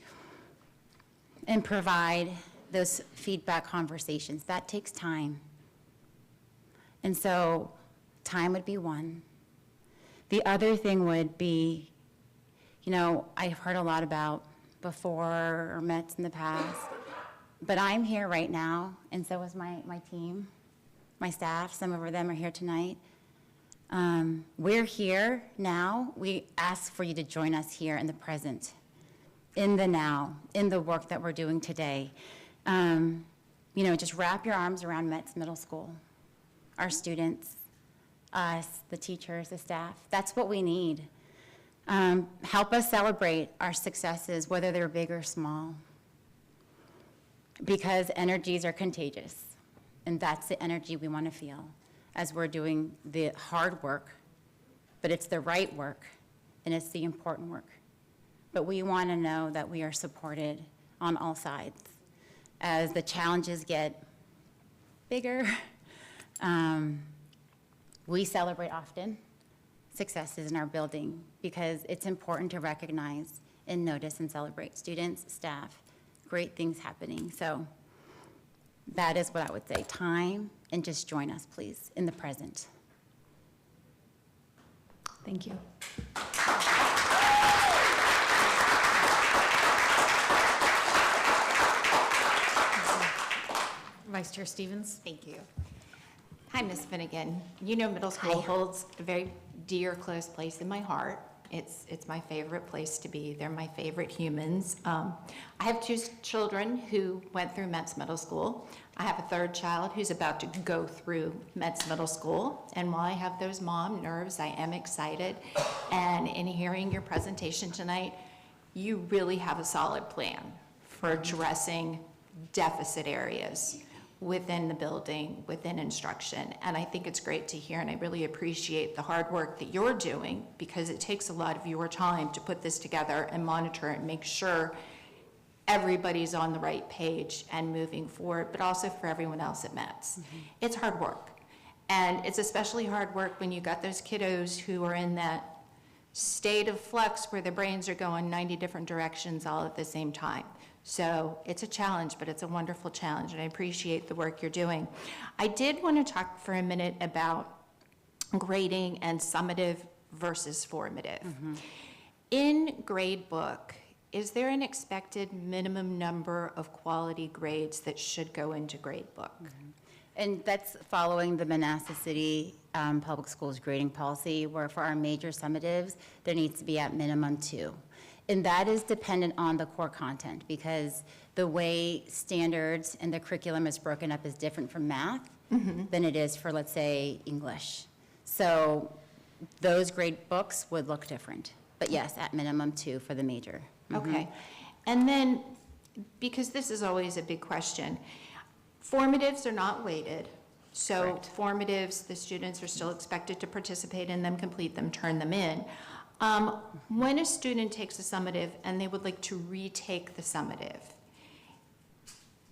and provide those feedback conversations. That takes time. And so time would be one. The other thing would be, I've heard a lot about before or METS in the past, but I'm here right now, and so is my team, my staff. Some of them are here tonight. We're here now. We ask for you to join us here in the present, in the now, in the work that we're doing today. Just wrap your arms around METS Middle School, our students, us, the teachers, the staff. That's what we need. Help us celebrate our successes, whether they're big or small, because energies are contagious, and that's the energy we want to feel as we're doing the hard work, but it's the right work, and it's the important work. But we want to know that we are supported on all sides. As the challenges get bigger, we celebrate often successes in our building because it's important to recognize and notice and celebrate students, staff, great things happening. So that is what I would say. Time, and just join us, please, in the present.
Thank you.
Vice Chair Stevens. Thank you. Hi, Ms. Finnegan. You know middle school holds a very dear, close place in my heart. It's my favorite place to be. They're my favorite humans. I have two children who went through METS Middle School. I have a third child who's about to go through METS Middle School. And while I have those mom nerves, I am excited. And in hearing your presentation tonight, you really have a solid plan for addressing deficit areas within the building, within instruction. And I think it's great to hear, and I really appreciate the hard work that you're doing, because it takes a lot of your time to put this together and monitor and make sure everybody's on the right page and moving forward, but also for everyone else at METS. It's hard work. And it's especially hard work when you got those kiddos who are in that state of flux where their brains are going 90 different directions all at the same time. So it's a challenge, but it's a wonderful challenge, and I appreciate the work you're doing. I did want to talk for a minute about grading and summative versus formative. In grade book, is there an expected minimum number of quality grades that should go into grade book?
And that's following the Manassas City Public Schools grading policy, where for our major summatives, there needs to be at minimum 2. And that is dependent on the core content, because the way standards and the curriculum is broken up is different from math than it is for, let's say, English. So those grade books would look different. But yes, at minimum 2 for the major.
Okay. And then, because this is always a big question, formatives are not weighted. So formatives, the students are still expected to participate in them, complete them, turn them in. When a student takes a summative and they would like to retake the summative,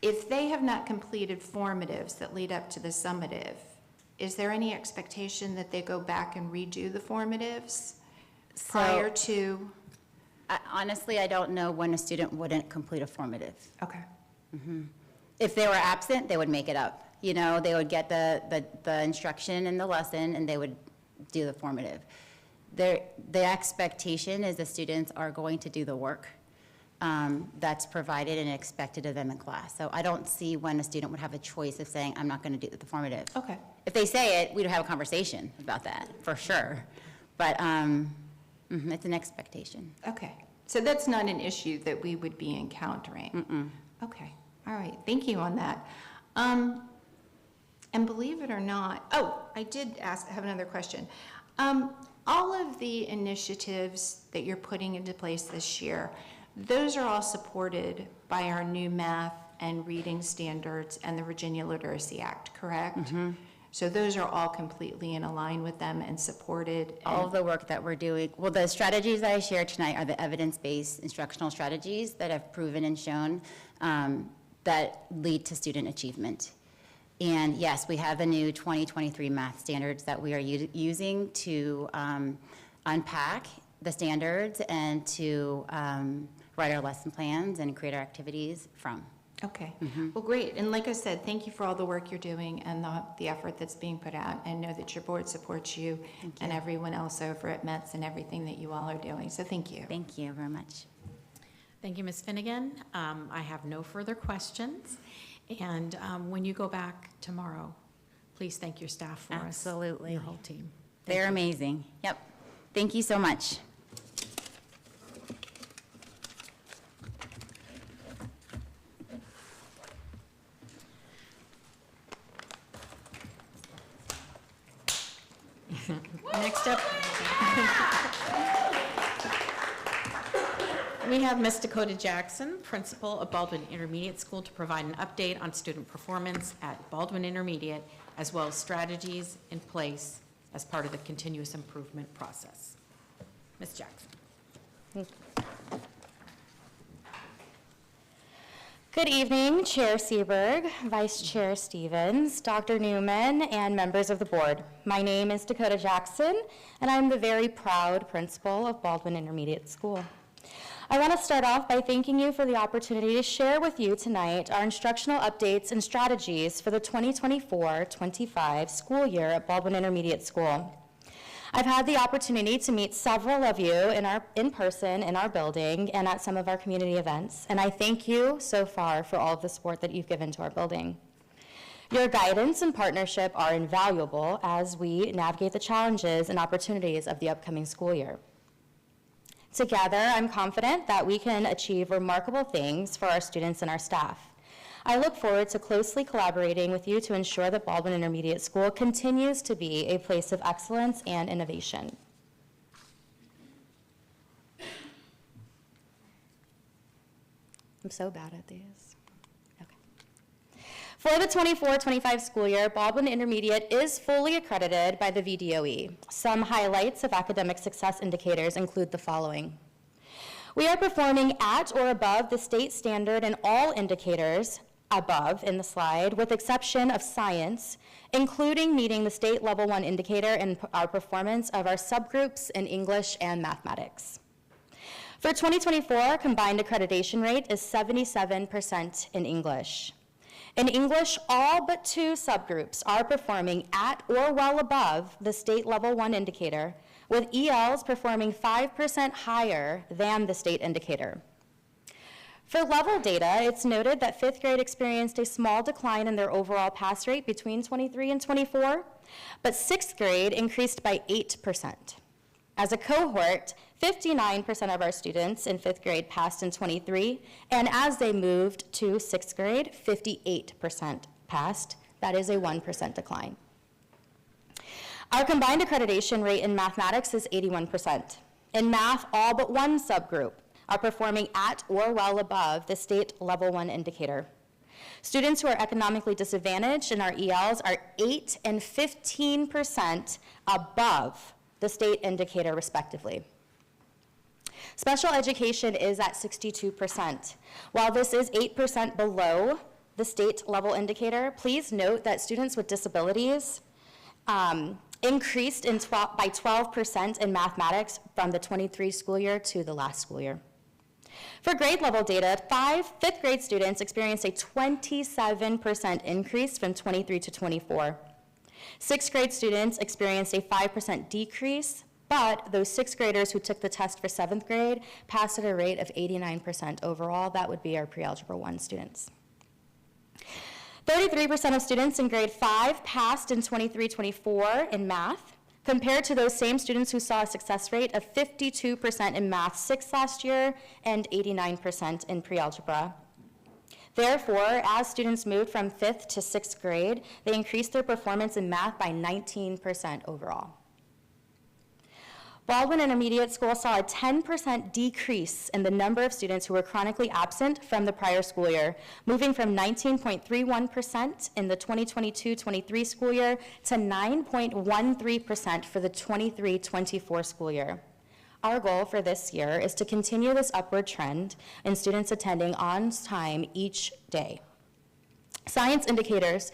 if they have not completed formatives that lead up to the summative, is there any expectation that they go back and redo the formatives prior to?
Honestly, I don't know when a student wouldn't complete a formative.
Okay.
If they were absent, they would make it up. You know, they would get the instruction in the lesson, and they would do the formative. The expectation is the students are going to do the work that's provided and expected of them in class. So I don't see when a student would have a choice of saying, I'm not going to do the formative.
Okay.
If they say it, we'd have a conversation about that, for sure. But it's an expectation.
Okay. So that's not an issue that we would be encountering? Okay. All right. Thank you on that. And believe it or not, I did have another question. All of the initiatives that you're putting into place this year, those are all supported by our new math and reading standards and the Virginia Literacy Act, correct? So those are all completely in line with them and supported?
All of the work that we're doing, well, the strategies that I shared tonight are the evidence-based instructional strategies that have proven and shown that lead to student achievement. And yes, we have the new 2023 math standards that we are using to unpack the standards and to write our lesson plans and create our activities from.
Okay. Well, great. And like I said, thank you for all the work you're doing and the effort that's being put out. And know that your board supports you and everyone else over at METS and everything that you all are doing. So thank you.
Thank you very much.
Thank you, Ms. Finnegan. I have no further questions. And when you go back tomorrow, please thank your staff for us.
Absolutely.
Your whole team.
They're amazing. Yep. Thank you so much.
Next up, we have Ms. Dakota Jackson, principal of Baldwin Intermediate School, to provide an update on student performance at Baldwin Intermediate, as well as strategies in place as part of the continuous improvement process. Ms. Jackson.
Good evening, Chair Seberg, Vice Chair Stevens, Dr. Newman, and members of the board. My name is Dakota Jackson, and I'm the very proud principal of Baldwin Intermediate School. I want to start off by thanking you for the opportunity to share with you tonight our instructional updates and strategies for the 2024-25 school year at Baldwin Intermediate School. I've had the opportunity to meet several of you in person in our building and at some of our community events, and I thank you so far for all of the support that you've given to our building. Your guidance and partnership are invaluable as we navigate the challenges and opportunities of the upcoming school year. Together, I'm confident that we can achieve remarkable things for our students and our staff. I look forward to closely collaborating with you to ensure that Baldwin Intermediate School continues to be a place of excellence and innovation. I'm so bad at these. Okay. For the 24-25 school year, Baldwin Intermediate is fully accredited by the VDOE. Some highlights of academic success indicators include the following. We are performing at or above the state standard in all indicators above in the slide, with exception of science, including meeting the state level 1 indicator in our performance of our subgroups in English and mathematics. For 2024, combined accreditation rate is 77% in English. In English, all but 2 subgroups are performing at or well above the state level 1 indicator, with ELs performing 5% higher than the state indicator. For level data, it's noted that 5th grade experienced a small decline in their overall pass rate between 23 and 24, but 6th grade increased by 8%. As a cohort, 59% of our students in 5th grade passed in 23, and as they moved to 6th grade, 58% passed. That is a 1% decline. Our combined accreditation rate in mathematics is 81%. In math, all but 1 subgroup are performing at or well above the state level 1 indicator. Students who are economically disadvantaged in our ELs are 8 and 15% above the state indicator, respectively. Special education is at 62%. While this is 8% below the state level indicator, please note that students with disabilities increased by 12% in mathematics from the 23 school year to the last school year. For grade level data, 5th grade students experienced a 27% increase from 23 to 24. 6th grade students experienced a 5% decrease, but those 6th graders who took the test for 7th grade passed at a rate of 89% overall. That would be our pre-algebra 1 students. 33% of students in grade 5 passed in 23-24 in math, compared to those same students who saw a success rate of 52% in Math 6 last year and 89% in pre-algebra. Therefore, as students moved from 5th to 6th grade, they increased their performance in math by 19% overall. Baldwin Intermediate School saw a 10% decrease in the number of students who were chronically absent from the prior school year, moving from 19.31% in the 2022-23 school year to 9.13% for the 23-24 school year. Our goal for this year is to continue this upward trend in students attending on time each day. Science indicators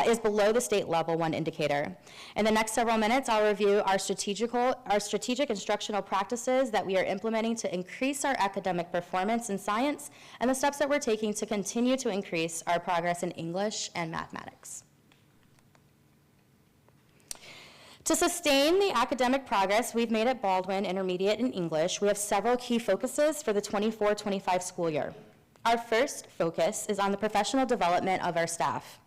is below the state level 1 indicator. In the next several minutes, I'll review our strategic instructional practices that we are implementing to increase our academic performance in science and the steps that we're taking to continue to increase our progress in English and mathematics. To sustain the academic progress we've made at Baldwin Intermediate in English, we have several key focuses for the 24-25 school year. Our first focus is on the professional development of our staff.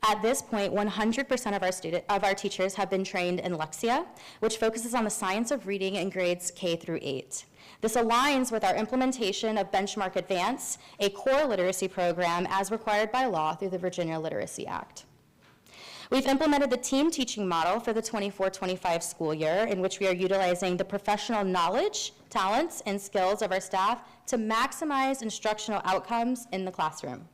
At this point, 100% of our teachers have been trained in Lexia, which focuses on the science of reading in grades K through 8. This aligns with our implementation of Benchmark Advance, a core literacy program as required by law through the Virginia Literacy Act. We've implemented the team teaching model for the 24-25 school year, in which we are utilizing the professional knowledge, talents, and skills of our staff to maximize instructional outcomes in the classroom.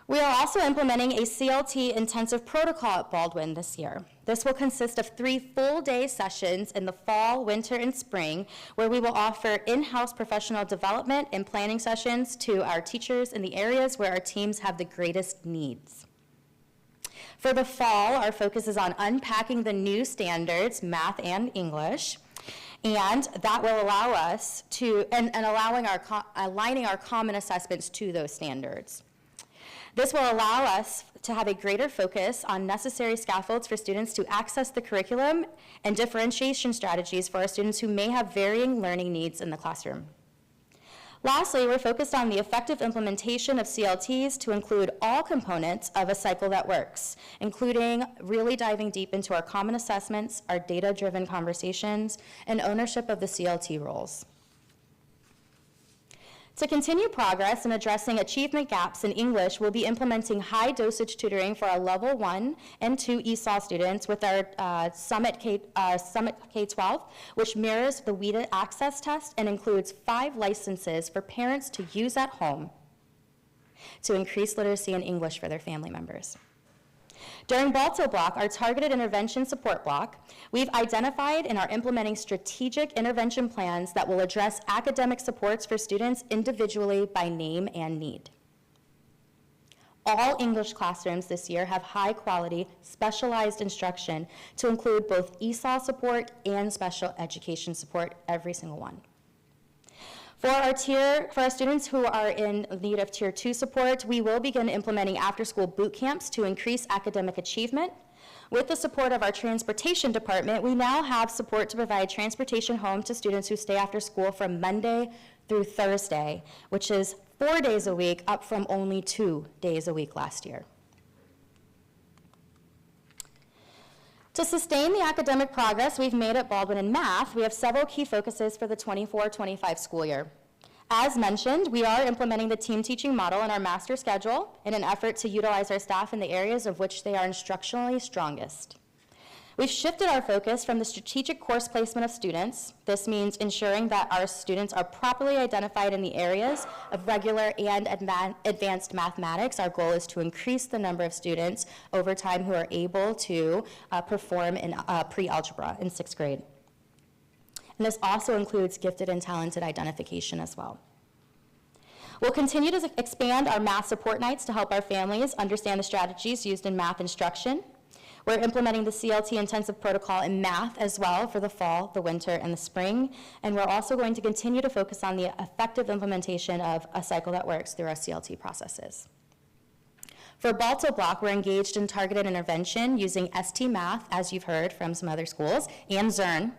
We are also implementing a CLT intensive protocol at Baldwin this year. This will consist of 3 full-day sessions in the fall, winter, and spring, where we will offer in-house professional development and planning sessions to our teachers in the areas where our teams have the greatest needs. For the fall, our focus is on unpacking the new standards, math and English, and that will allow us to, aligning our common assessments to those standards. This will allow us to have a greater focus on necessary scaffolds for students to access the curriculum and differentiation strategies for our students who may have varying learning needs in the classroom. Lastly, we're focused on the effective implementation of CLTs to include all components of a cycle that works, including really diving deep into our common assessments, our data-driven conversations, and ownership of the CLT roles. To continue progress in addressing achievement gaps in English, we'll be implementing high-dosage tutoring for our Level 1 and 2 ESOL students with our Summit K-12, which mirrors the WIDA access test and includes 5 licenses for parents to use at home to increase literacy in English for their family members. During Balto Block, our targeted intervention support block, we've identified and are implementing strategic intervention plans that will address academic supports for students individually by name and need. All English classrooms this year have high-quality, specialized instruction to include both ESOL support and special education support, every single one. For our students who are in need of Tier 2 support, we will begin implementing after-school boot camps to increase academic achievement. With the support of our transportation department, we now have support to provide transportation home to students who stay after school from Monday through Thursday, which is 4 days a week, up from only 2 days a week last year. To sustain the academic progress we've made at Baldwin in math, we have several key focuses for the 24-25 school year. As mentioned, we are implementing the team teaching model in our master schedule in an effort to utilize our staff in the areas of which they are instructionally strongest. We've shifted our focus from the strategic course placement of students. This means ensuring that our students are properly identified in the areas of regular and advanced mathematics. Our goal is to increase the number of students over time who are able to perform in pre-algebra in 6th grade. And this also includes gifted and talented identification as well. We'll continue to expand our math support nights to help our families understand the strategies used in math instruction. We're implementing the CLT intensive protocol in math as well for the fall, the winter, and the spring. And we're also going to continue to focus on the effective implementation of a cycle that works through our CLT processes. For Balto Block, we're engaged in targeted intervention using ST Math, as you've heard from some other schools, and Zern.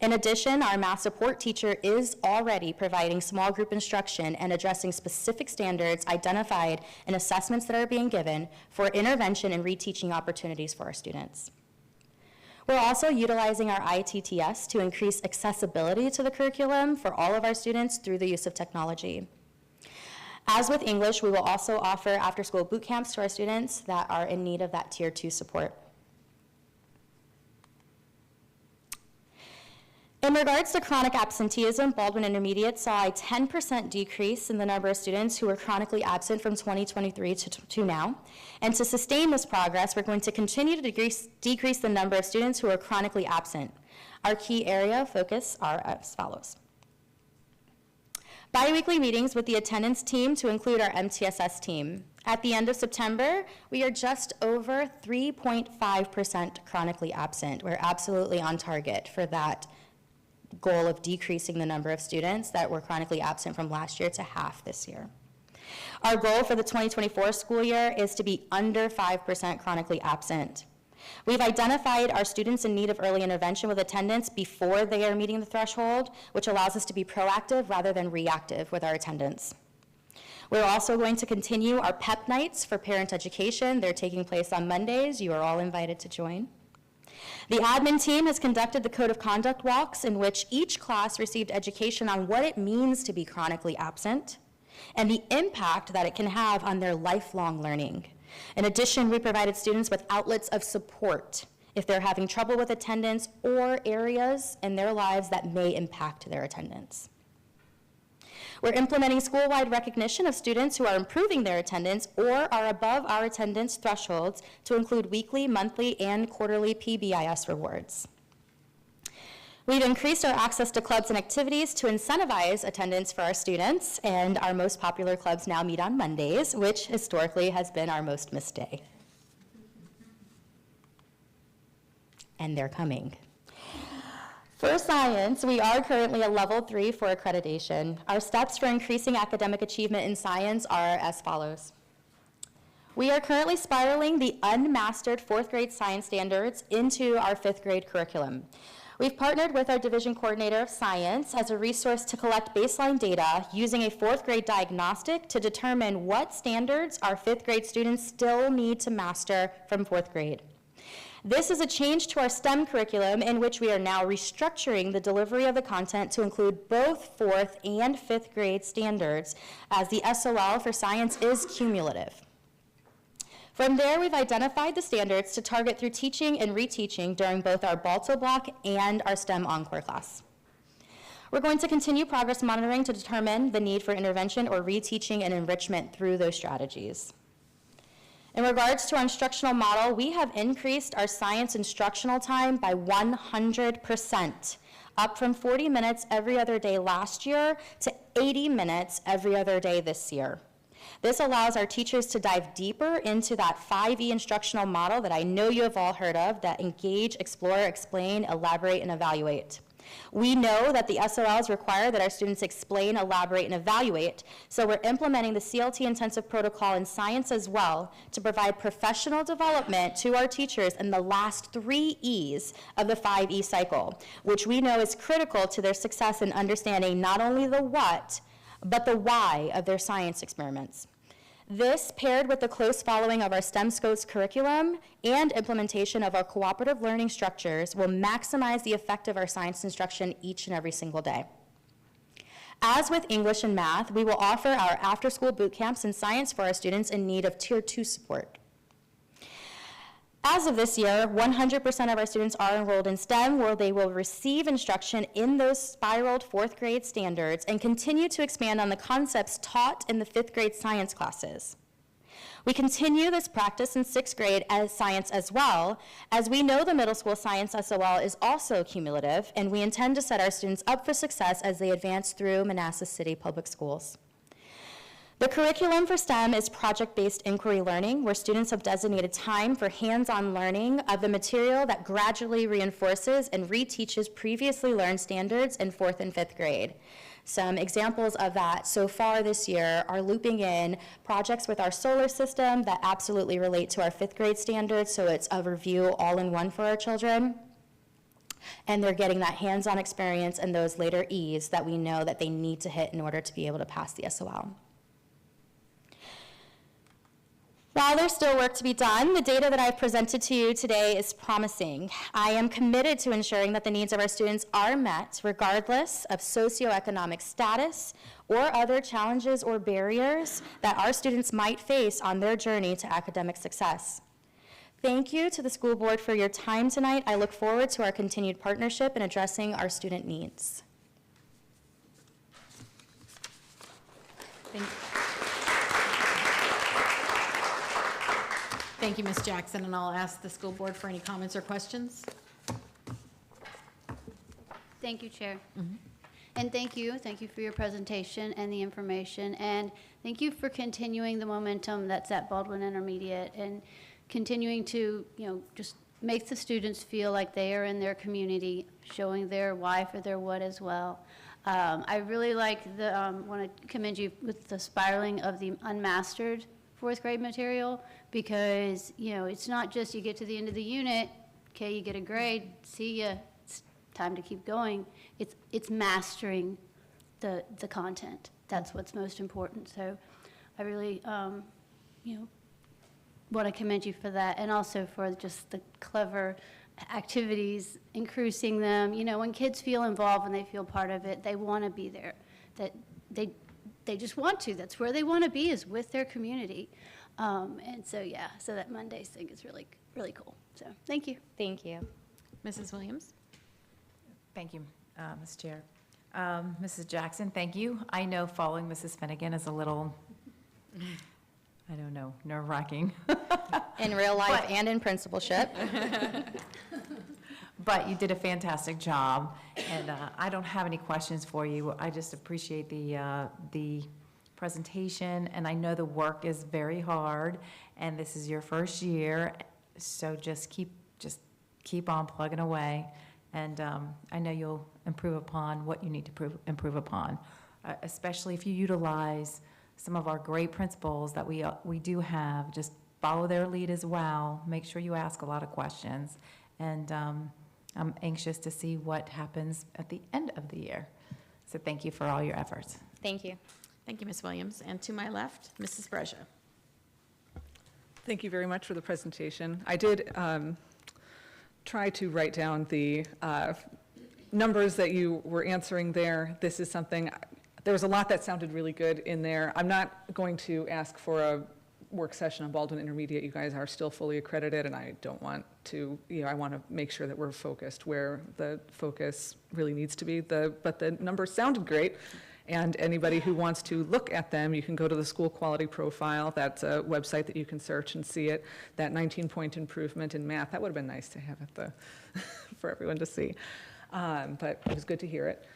In addition, our math support teacher is already providing small group instruction and addressing specific standards identified in assessments that are being given for intervention and reteaching opportunities for our students. We're also utilizing our ITTS to increase accessibility to the curriculum for all of our students through the use of technology. As with English, we will also offer after-school boot camps to our students that are in need of that Tier 2 support. In regards to chronic absenteeism, Baldwin Intermediate saw a 10% decrease in the number of students who were chronically absent from 2023 to now. And to sustain this progress, we're going to continue to decrease the number of students who are chronically absent. Our key area of focus are as follows. Biweekly meetings with the attendance team to include our MTSS team. At the end of September, we are just over 3.5% chronically absent. We're absolutely on target for that goal of decreasing the number of students that were chronically absent from last year to half this year. Our goal for the 2024 school year is to be under 5% chronically absent. We've identified our students in need of early intervention with attendance before they are meeting the threshold, which allows us to be proactive rather than reactive with our attendance. We're also going to continue our PEP nights for parent education. They're taking place on Mondays. You are all invited to join. The admin team has conducted the Code of Conduct walks in which each class received education on what it means to be chronically absent and the impact that it can have on their lifelong learning. In addition, we provided students with outlets of support if they're having trouble with attendance or areas in their lives that may impact their attendance. We're implementing school-wide recognition of students who are improving their attendance or are above our attendance thresholds to include weekly, monthly, and quarterly PBIS rewards. We've increased our access to clubs and activities to incentivize attendance for our students, and our most popular clubs now meet on Mondays, which historically has been our most missed day. And they're coming. For science, we are currently a level 3 for accreditation. Our steps for increasing academic achievement in science are as follows. We are currently spiraling the unmastered 4th grade science standards into our 5th grade curriculum. We've partnered with our Division Coordinator of Science as a resource to collect baseline data using a 4th grade diagnostic to determine what standards our 5th grade students still need to master from 4th grade. This is a change to our STEM curriculum in which we are now restructuring the delivery of the content to include both 4th and 5th grade standards, as the SOL for science is cumulative. From there, we've identified the standards to target through teaching and reteaching during both our Balto block and our STEM Encore class. We're going to continue progress monitoring to determine the need for intervention or reteaching and enrichment through those strategies. In regards to our instructional model, we have increased our science instructional time by 100%, up from 40 minutes every other day last year to 80 minutes every other day this year. This allows our teachers to dive deeper into that 5E instructional model that I know you have all heard of, that engage, explore, explain, elaborate, and evaluate. We know that the SOLs require that our students explain, elaborate, and evaluate, so we're implementing the CLT intensive protocol in science as well to provide professional development to our teachers in the last 3 E's of the 5E cycle, which we know is critical to their success in understanding not only the what, but the why of their science experiments. This, paired with the close following of our STEM SCOTS curriculum and implementation of our cooperative learning structures, will maximize the effect of our science instruction each and every single day. As with English and math, we will offer our after-school boot camps in science for our students in need of Tier 2 support. As of this year, 100% of our students are enrolled in STEM, where they will receive instruction in those spiraled 4th grade standards and continue to expand on the concepts taught in the 5th grade science classes. We continue this practice in 6th grade as science as well, as we know the middle school science SOL is also cumulative, and we intend to set our students up for success as they advance through Manassas City Public Schools. The curriculum for STEM is project-based inquiry learning, where students have designated time for hands-on learning of the material that gradually reinforces and reteaches previously learned standards in 4th and 5th grade. Some examples of that so far this year are looping in projects with our solar system that absolutely relate to our 5th grade standards, so it's a review all in one for our children. And they're getting that hands-on experience and those later E's that we know that they need to hit in order to be able to pass the SOL. While there's still work to be done, the data that I've presented to you today is promising. I am committed to ensuring that the needs of our students are met regardless of socioeconomic status or other challenges or barriers that our students might face on their journey to academic success. Thank you to the school board for your time tonight. I look forward to our continued partnership in addressing our student needs.
Thank you. Thank you, Ms. Jackson, and I'll ask the school board for any comments or questions.
Thank you, Chair. And thank you for your presentation and the information, and thank you for continuing the momentum that's at Baldwin Intermediate and continuing to, just make the students feel like they are in their community, showing their why for their what as well. I really like want to commend you with the spiraling of the unmastered fourth grade material, because, you know, it's not just you get to the end of the unit, okay, you get a grade, see ya, it's time to keep going. It's mastering the content. That's what's most important. So I really, you know, want to commend you for that, and also for just the clever activities, increasing them. You know, when kids feel involved and they feel part of it, they want to be there. That they just want to. That's where they want to be, is with their community. And so, yeah, so that Mondays thing is really, really cool. So, thank you.
Thank you.
Mrs. Williams?
Thank you, Ms. Chair. Mrs. Jackson, thank you. I know following Mrs. Finnegan is a little, I don't know, nerve-wracking.
In real life and in principalship.
But you did a fantastic job, and I don't have any questions for you. I just appreciate the presentation, and I know the work is very hard, and this is your first year, so just keep on plugging away, and I know you'll improve upon what you need to improve upon, especially if you utilize some of our great principals that we do have. Just follow their lead as well. Make sure you ask a lot of questions, and I'm anxious to see what happens at the end of the year. So thank you for all your efforts.
Thank you.
Thank you, Ms. Williams. And to my left, Mrs. Breja.
Thank you very much for the presentation. I did try to write down the numbers that you were answering there. This is something, there was a lot that sounded really good in there. I'm not going to ask for a work session on Baldwin Intermediate. You guys are still fully accredited, and I don't want to, you know, I want to make sure that we're focused where the focus really needs to be. But the numbers sounded great, and anybody who wants to look at them, you can go to the school quality profile. That's a website that you can search and see it. That 19-point improvement in math, that would have been nice to have at for everyone to see. But it was good to hear it.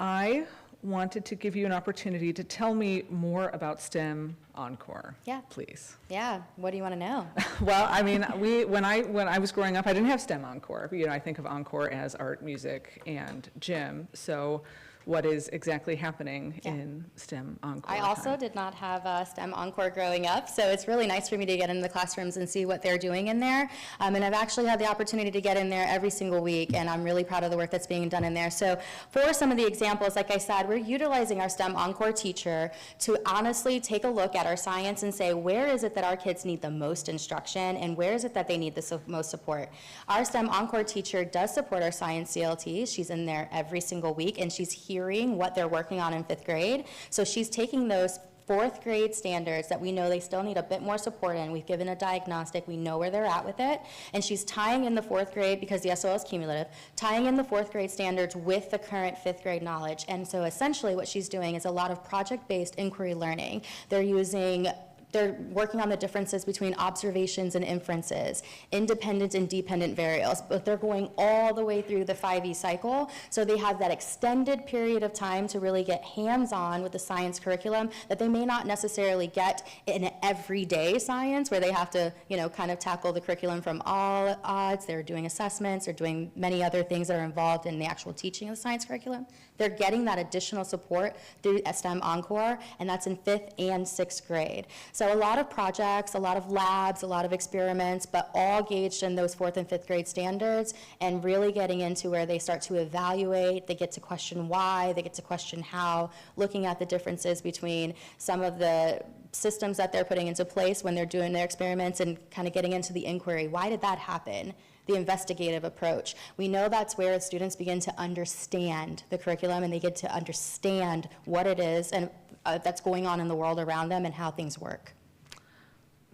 I wanted to give you an opportunity to tell me more about STEM Encore.
Yeah.
Please.
Yeah. What do you want to know?
Well, I mean, when I was growing up, I didn't have STEM Encore. You know, I think of Encore as art, music, and gym. So what is exactly happening in STEM Encore?
I also did not have STEM Encore growing up, so it's really nice for me to get into the classrooms and see what they're doing in there. And I've actually had the opportunity to get in there every single week, and I'm really proud of the work that's being done in there. So for some of the examples, like I said, we're utilizing our STEM Encore teacher to honestly take a look at our science and say, where is it that our kids need the most instruction, and where is it that they need the most support? Our STEM Encore teacher does support our science CLT. She's in there every single week, and she's hearing what they're working on in 5th grade. So she's taking those 4th grade standards that we know they still need a bit more support in. We've given a diagnostic, we know where they're at with it, and she's tying in the 4th grade, because the SOL is cumulative, tying in the 4th grade standards with the current 5th grade knowledge. And so essentially what she's doing is a lot of project-based inquiry learning. They're working on the differences between observations and inferences, independent and dependent variables, but they're going all the way through the 5E cycle, so they have that extended period of time to really get hands-on with the science curriculum that they may not necessarily get in everyday science, where they have to, you know, kind of tackle the curriculum from all odds. They're doing assessments, they're doing many other things that are involved in the actual teaching of the science curriculum. They're getting that additional support through STEM Encore, and that's in 5th and 6th grade. So a lot of projects, a lot of labs, a lot of experiments, but all gauged in those 4th and 5th grade standards, and really getting into where they start to evaluate, they get to question why, they get to question how, looking at the differences between some of the systems that they're putting into place when they're doing their experiments, and kind of getting into the inquiry. Why did that happen? The investigative approach. We know that's where students begin to understand the curriculum, and they get to understand what it is and that's going on in the world around them and how things work.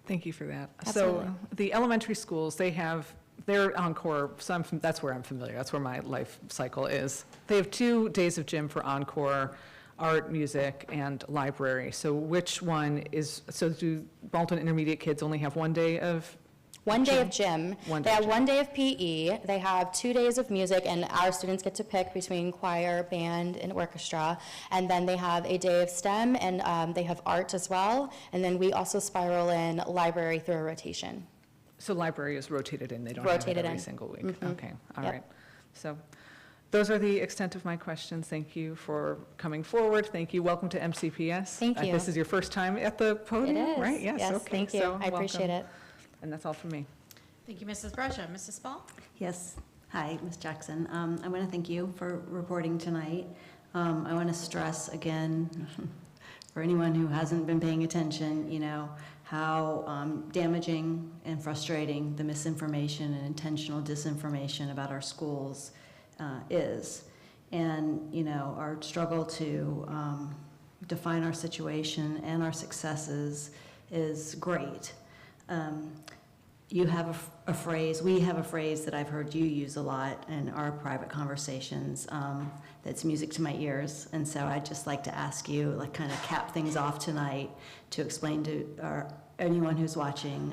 Thank you for that.
Absolutely.
So the elementary schools, they have their Encore, so that's where I'm familiar. That's where my life cycle is. They have 2 days of gym for Encore, art, music, and library. So which one is, so do Baldwin Intermediate kids only have 1 day of
One day of gym. They have
gym.
1 day of PE. They have 2 days of music, and our students get to pick between choir, band, and orchestra. And then they have a day of STEM, and they have art as well. And then we also spiral in library through a rotation.
So library is rotated in, they don't
Rotated
have it every
in.
single week?
Mhm.
Okay, all
Yep.
right. So Those are the extent of my questions. Thank you for coming forward. Thank you. Welcome to MCPS.
Thank you.
This is your first time at the podium,
It is.
right?
Yes,
Okay.
thank you.
So
I appreciate
welcome.
it.
And that's all from me.
Thank you, Mrs. Brescia. Mrs. Spall?
Yes. Hi, Ms. Jackson. I want to thank you for reporting tonight. I want to stress again, for anyone who hasn't been paying attention, how damaging and frustrating the misinformation and intentional disinformation about our schools is. And, our struggle to define our situation and our successes is great. You have a phrase, we have a phrase that I've heard you use a lot in our private conversations that's music to my ears. And so I'd just like to ask you, kind of cap things off tonight to explain to anyone who's watching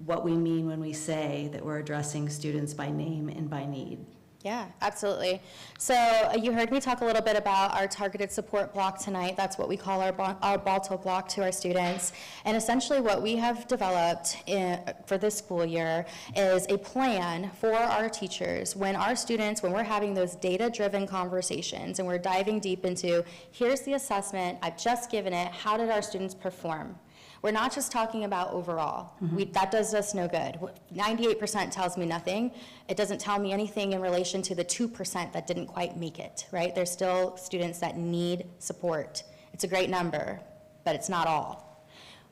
what we mean when we say that we're addressing students by name and by need.
Yeah, absolutely. So you heard me talk a little bit about our targeted support block tonight. That's what we call our Balto block to our students. And essentially what we have developed for this school year is a plan for our teachers when we're having those data-driven conversations and we're diving deep into, here's the assessment, I've just given it, how did our students perform? We're not just talking about overall. That does us no good. 98% tells me nothing. It doesn't tell me anything in relation to the 2% that didn't quite make it, right? There's still students that need support. It's a great number, but it's not all.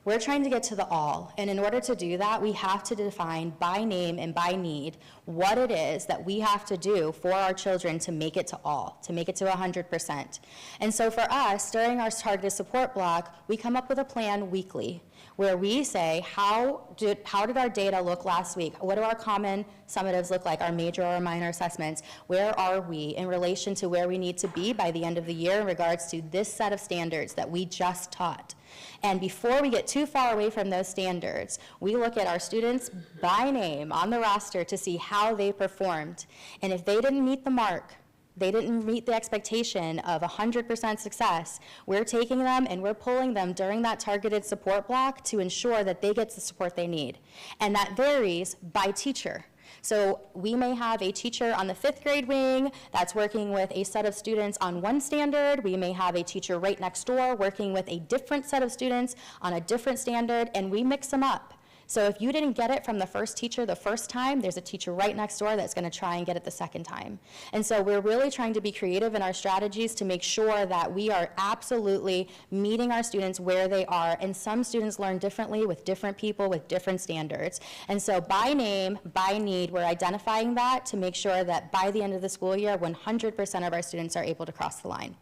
We're trying to get to the all, and in order to do that, we have to define by name and by need what it is that we have to do for our children to make it to all, to make it to 100%. And so for us, during our targeted support block, we come up with a plan weekly where we say, how did our data look last week? What do our common summatives look like, our major or minor assessments? Where are we in relation to where we need to be by the end of the year in regards to this set of standards that we just taught? And before we get too far away from those standards, we look at our students by name on the roster to see how they performed. And if they didn't meet the mark, they didn't meet the expectation of 100% success, we're taking them and we're pulling them during that targeted support block to ensure that they get the support they need. And that varies by teacher. So we may have a teacher on the 5th grade wing that's working with a set of students on one standard. We may have a teacher right next door working with a different set of students on a different standard, and we mix them up. So if you didn't get it from the first teacher the first time, there's a teacher right next door that's going to try and get it the second time. And so we're really trying to be creative in our strategies to make sure that we are absolutely meeting our students where they are. And some students learn differently with different people with different standards. And so by name, by need, we're identifying that to make sure that by the end of the school year, 100% of our students are able to cross the line.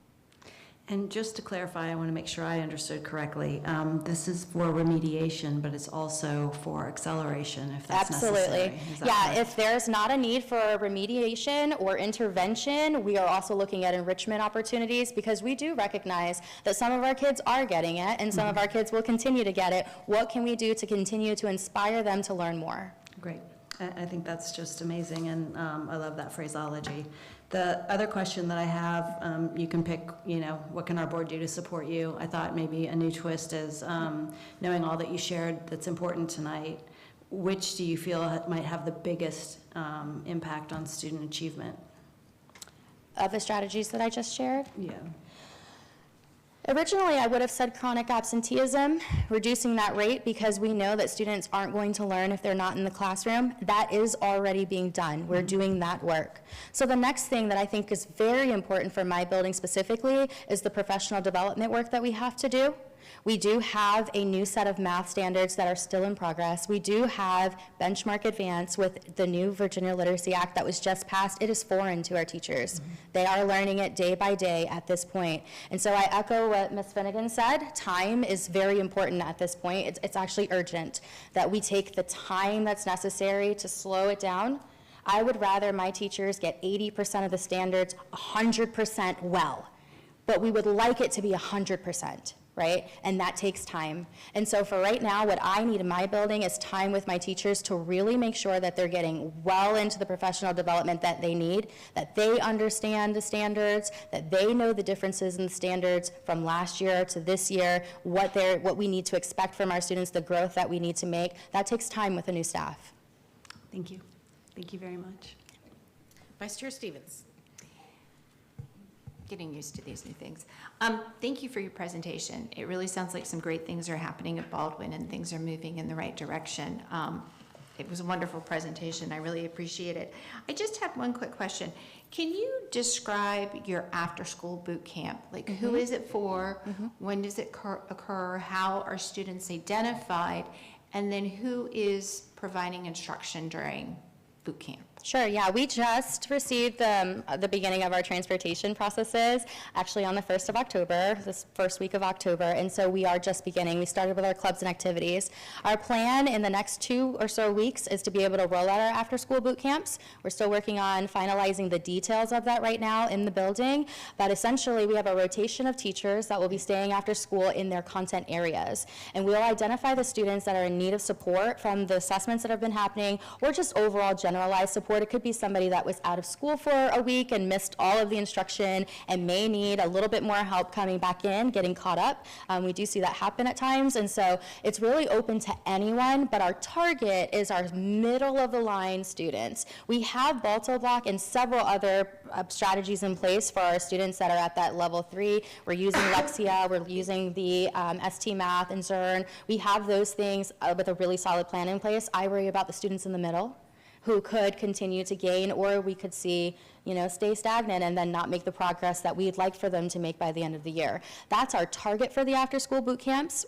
And just to clarify, I want to make sure I understood correctly. This is for remediation, but it's also for acceleration if that's necessary.
Absolutely. Yeah, if there's not a need for remediation or intervention, we are also looking at enrichment opportunities because we do recognize that some of our kids are getting it and some of our kids will continue to get it. What can we do to continue to inspire them to learn more?
Great. I think that's just amazing, and I love that phraseology. The other question that I have, you can pick, what can our board do to support you? I thought maybe a new twist is knowing all that you shared that's important tonight, which do you feel might have the biggest impact on student achievement?
Of the strategies that I just shared?
Yeah.
Originally, I would have said chronic absenteeism, reducing that rate because we know that students aren't going to learn if they're not in the classroom. That is already being done. We're doing that work. So the next thing that I think is very important for my building specifically is the professional development work that we have to do. We do have a new set of math standards that are still in progress. We do have Benchmark Advance with the new Virginia Literacy Act that was just passed. It is foreign to our teachers. They are learning it day by day at this point. And so I echo what Ms. Finnegan said. Time is very important at this point. It's actually urgent that we take the time that's necessary to slow it down. I would rather my teachers get 80% of the standards 100% well, but we would like it to be 100%. Right? And that takes time. And so for right now, what I need in my building is time with my teachers to really make sure that they're getting well into the professional development that they need, that they understand the standards, that they know the differences in the standards from last year to this year, what we need to expect from our students, the growth that we need to make. That takes time with a new staff.
Thank you. Thank you very much.
Vice Chair Stevens.
getting used to these new things. Thank you for your presentation. It really sounds like some great things are happening at Baldwin and things are moving in the right direction. It was a wonderful presentation. I really appreciate it. I just have one quick question. Can you describe your after-school boot camp? Like, who is it for? When does it occur? How are students identified? And then who is providing instruction during boot camp?
Sure, yeah, we just received the beginning of our transportation processes, actually on the 1st of October, this first week of October, and so we are just beginning. We started with our clubs and activities. Our plan in the next 2 or so weeks is to be able to roll out our after-school boot camps. We're still working on finalizing the details of that right now in the building, but essentially we have a rotation of teachers that will be staying after school in their content areas, and we'll identify the students that are in need of support from the assessments that have been happening, or just overall generalized support. It could be somebody that was out of school for a week and missed all of the instruction and may need a little bit more help coming back in, getting caught up. We do see that happen at times, and so it's really open to anyone, but our target is our middle of the line students. We have Balto Block and several other strategies in place for our students that are at that level 3. We're using Lexia, we're using the ST Math and Zern. We have those things with a really solid plan in place. I worry about the students in the middle who could continue to gain, or we could see, stay stagnant and then not make the progress that we'd like for them to make by the end of the year. That's our target for the after-school boot camps.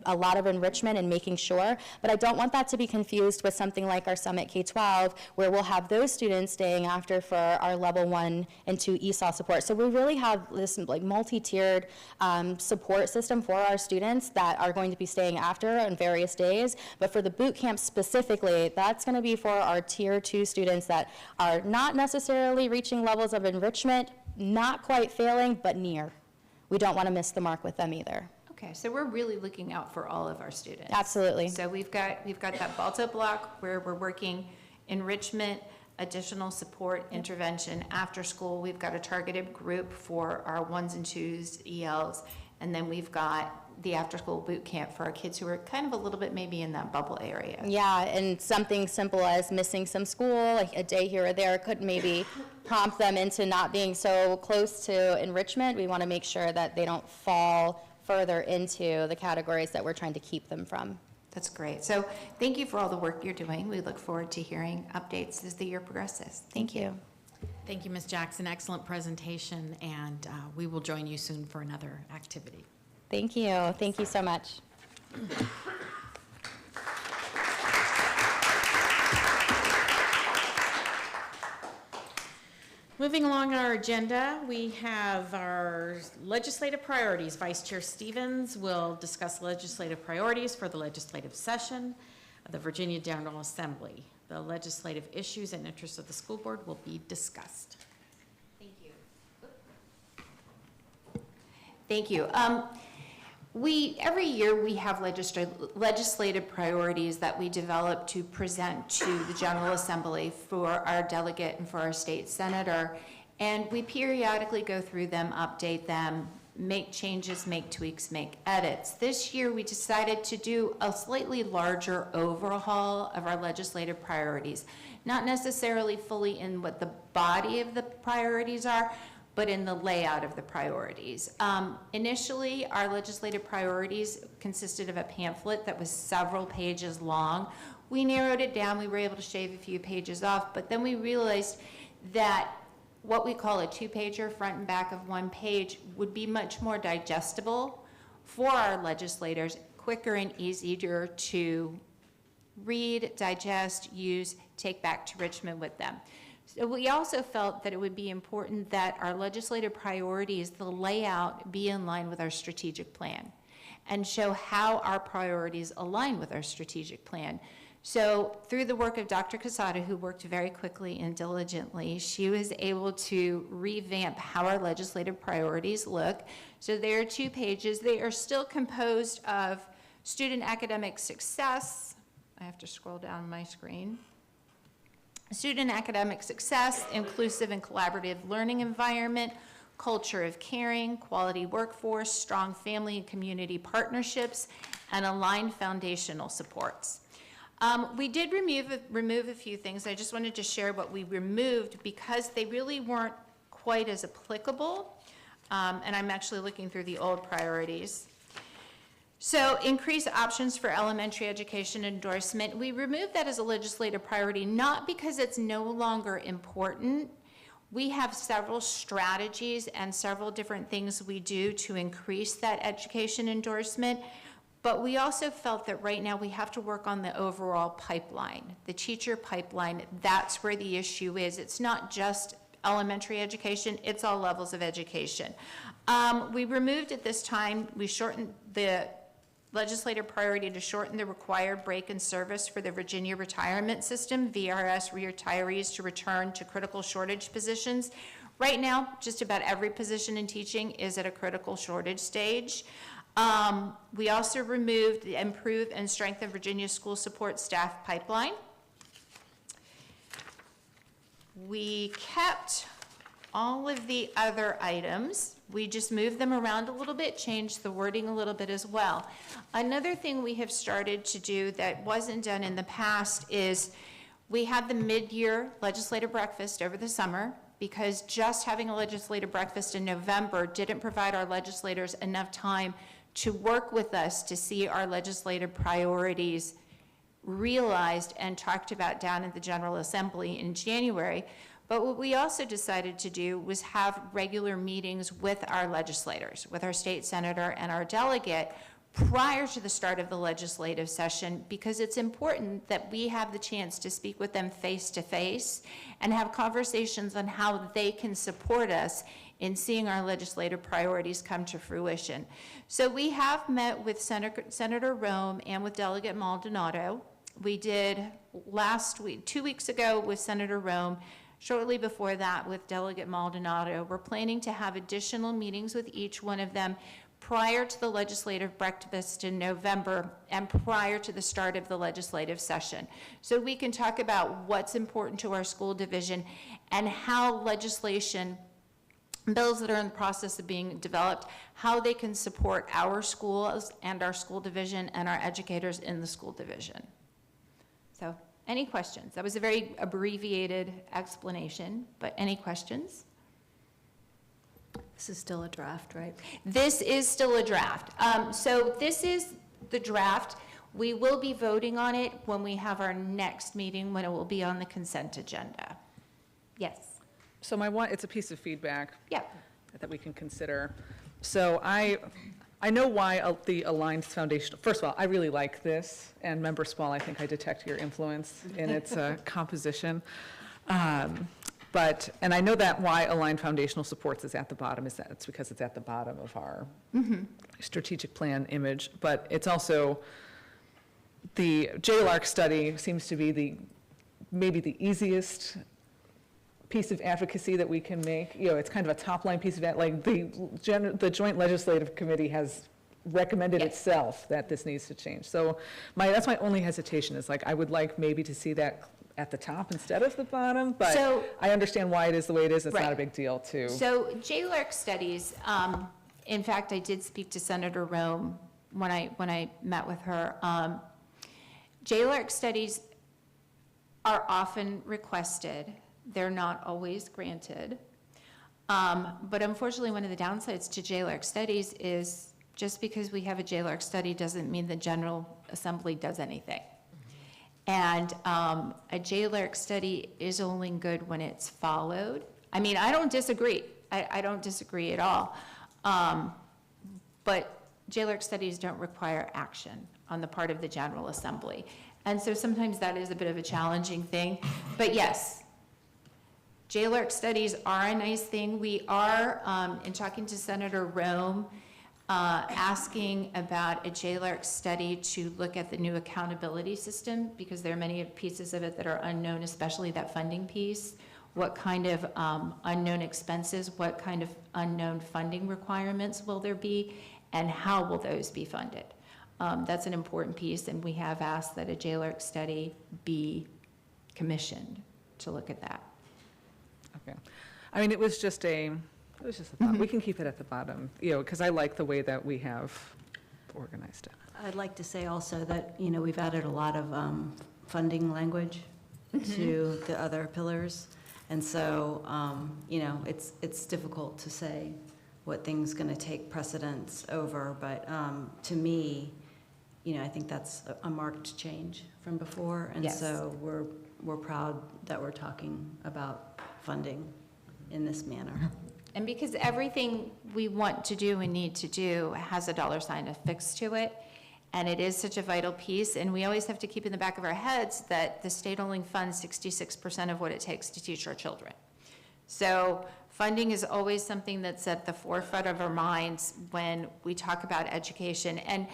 A lot of enrichment and making sure, but I don't want that to be confused with something like our Summit K-12, where we'll have those students staying after for our level 1 and 2 ESOL support. So we really have this like multi-tiered support system for our students that are going to be staying after on various days, but for the boot camp specifically, that's going to be for our tier 2 students that are not necessarily reaching levels of enrichment, not quite failing, but near. We don't want to miss the mark with them either.
Okay, so we're really looking out for all of our students.
Absolutely.
So we've got that Balto Block where we're working enrichment, additional support, intervention after school. We've got a targeted group for our 1s and 2s ELs, and then we've got the after-school boot camp for our kids who are kind of a little bit maybe in that bubble area.
Yeah, and something simple as missing some school, like a day here or there, could maybe prompt them into not being so close to enrichment. We want to make sure that they don't fall further into the categories that we're trying to keep them from.
That's great. So thank you for all the work you're doing. We look forward to hearing updates as the year progresses. Thank you.
Thank you, Ms. Jackson. Excellent presentation, and we will join you soon for another activity.
Thank you. Thank you so much.
Moving along our agenda, we have our legislative priorities. Vice Chair Stevens will discuss legislative priorities for the legislative session of the Virginia General Assembly. The legislative issues and interests of the school board will be discussed.
Thank you. Thank you. Every year we have legislative priorities that we develop to present to the General Assembly for our delegate and for our state senator. And we periodically go through them, update them, make changes, make tweaks, make edits. This year we decided to do a slightly larger overhaul of our legislative priorities. Not necessarily fully in what the body of the priorities are, but in the layout of the priorities. Initially, our legislative priorities consisted of a pamphlet that was several pages long. We narrowed it down, we were able to shave a few pages off, but then we realized that what we call a 2-pager, front and back of 1 page, would be much more digestible for our legislators, quicker and easier to read, digest, use, take back to Richmond with them. So we also felt that it would be important that our legislative priorities, the layout, be in line with our strategic plan and show how our priorities align with our strategic plan. So through the work of Dr. Casada, who worked very quickly and diligently, she was able to revamp how our legislative priorities look. So there are 2 pages. They are still composed of student academic success. I have to scroll down my screen. Student academic success, inclusive and collaborative learning environment, culture of caring, quality workforce, strong family and community partnerships, and aligned foundational supports. We did remove a few things. I just wanted to share what we removed because they really weren't quite as applicable. and I'm actually looking through the old priorities. So increase options for elementary education endorsement. We removed that as a legislative priority, not because it's no longer important. We have several strategies and several different things we do to increase that education endorsement, but we also felt that right now we have to work on the overall pipeline, the teacher pipeline. That's where the issue is. It's not just elementary education, it's all levels of education. We removed at this time, we shortened the legislative priority to shorten the required break in service for the Virginia retirement system, VRS retirees, to return to critical shortage positions. Right now, just about every position in teaching is at a critical shortage stage. We also removed the improve and strengthen Virginia school support staff pipeline. We kept all of the other items. We just moved them around a little bit, changed the wording a little bit as well. Another thing we have started to do that wasn't done in the past is we had the mid-year legislative breakfast over the summer, because just having a legislative breakfast in November didn't provide our legislators enough time to work with us to see our legislative priorities realized and talked about down in the General Assembly in January. But what we also decided to do was have regular meetings with our legislators, with our state senator and our delegate, prior to the start of the legislative session, because it's important that we have the chance to speak with them face to face and have conversations on how they can support us in seeing our legislative priorities come to fruition. So we have met with Senator Rome and with Delegate Maldonado. We did last week, 2 weeks ago with Senator Rome, shortly before that with Delegate Maldonado. We're planning to have additional meetings with each one of them prior to the legislative breakfast in November and prior to the start of the legislative session. So we can talk about what's important to our school division and how legislation, bills that are in the process of being developed, how they can support our schools and our school division and our educators in the school division. So, any questions? That was a very abbreviated explanation, but any questions?
This is still a draft, right?
This is still a draft. So this is the draft. We will be voting on it when we have our next meeting, when it will be on the consent agenda. Yes.
So it's a piece of feedback.
Yep.
That we can consider. So I know why the Aligned Foundation, first of all, I really like this, and Member Spall, I think I detect your influence in its composition. And I know that why Aligned Foundational Supports is at the bottom, is that it's because it's at the bottom of our strategic plan image, but it's also, the JLARC study seems to be maybe the easiest piece of advocacy that we can make. You know, it's kind of a top-line piece of, like, the Joint Legislative Committee has recommended itself that this needs to change. So that's my only hesitation, is like, I would like maybe to see that at the top instead of the bottom, but
So-
I understand why it is the way it is. It's
Right.
not a big deal to.
So JLARC studies, in fact, I did speak to Senator Rome when I met with her. JLARC studies are often requested. They're not always granted. But unfortunately, one of the downsides to JLARC studies is just because we have a JLARC study doesn't mean the General Assembly does anything. And a JLARC study is only good when it's followed. I mean, I don't disagree. I don't disagree at all. But JLARC studies don't require action on the part of the General Assembly. And so sometimes that is a bit of a challenging thing. But yes, JLARC studies are a nice thing. We are, in talking to Senator Rome, asking about a JLARC study to look at the new accountability system, because there are many pieces of it that are unknown, especially that funding piece. What kind of unknown expenses, what kind of unknown funding requirements will there be, and how will those be funded? That's an important piece, and we have asked that a JLARC study be commissioned to look at that.
Okay. I mean, it was just a thought. We can keep it at the bottom, because I like the way that we have organized it.
I'd like to say also that, we've added a lot of funding language to the other pillars. And so, it's difficult to say what thing's going to take precedence over. But to me, I think that's a marked change from before. And
Yes.
so we're proud that we're talking about funding in this manner.
And because everything we want to do and need to do has a dollar sign affixed to it, and it is such a vital piece, and we always have to keep in the back of our heads that the state only funds 66% of what it takes to teach our children. So funding is always something that's at the forefront of our minds when we talk about education. And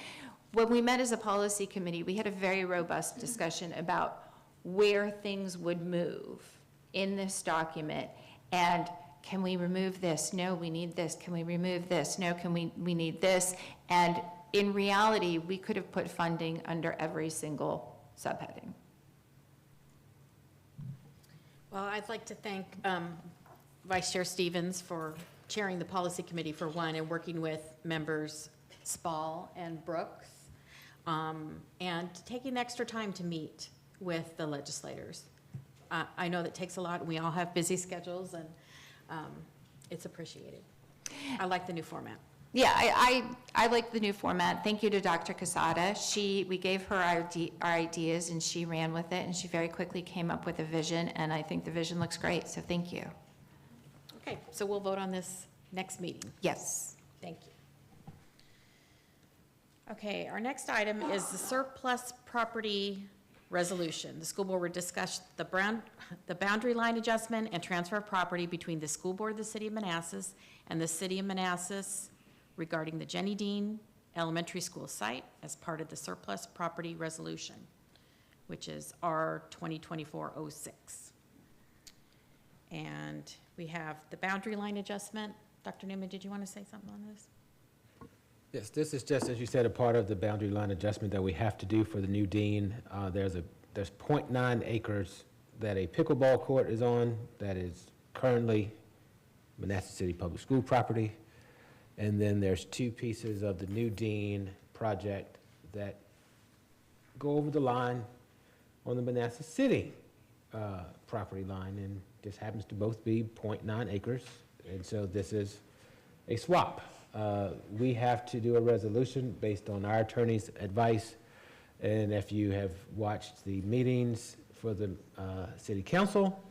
when we met as a policy committee, we had a very robust discussion about where things would move in this document. And can we remove this? No, we need this. Can we remove this? No, we need this. And in reality, we could have put funding under every single subheading.
Well, I'd like to thank Vice Chair Stevens for chairing the policy committee for one, and working with members Spall and Brooks, and taking the extra time to meet with the legislators. I know that takes a lot, and we all have busy schedules, and it's appreciated. I like the new format.
Yeah, I like the new format. Thank you to Dr. Casada. We gave her our ideas, and she ran with it, and she very quickly came up with a vision, and I think the vision looks great, so thank you.
Okay, so we'll vote on this next meeting.
Yes.
Thank you. Okay, our next item is the surplus property resolution. The school board will discuss the boundary line adjustment and transfer of property between the school board of the City of Manassas and the City of Manassas regarding the Jenny Dean Elementary School site as part of the surplus property resolution, which is R 2024-06. And we have the boundary line adjustment. Dr. Newman, did you want to say something on this?
Yes, this is just, as you said, a part of the boundary line adjustment that we have to do for the new dean. There's 0.9 acres that a pickleball court is on that is currently Manassas City Public School property. And then there's 2 pieces of the new dean project that go over the line on the Manassas City property line, and just happens to both be 0.9 acres. And so this is a swap. We have to do a resolution based on our attorney's advice, and if you have watched the meetings for the city council,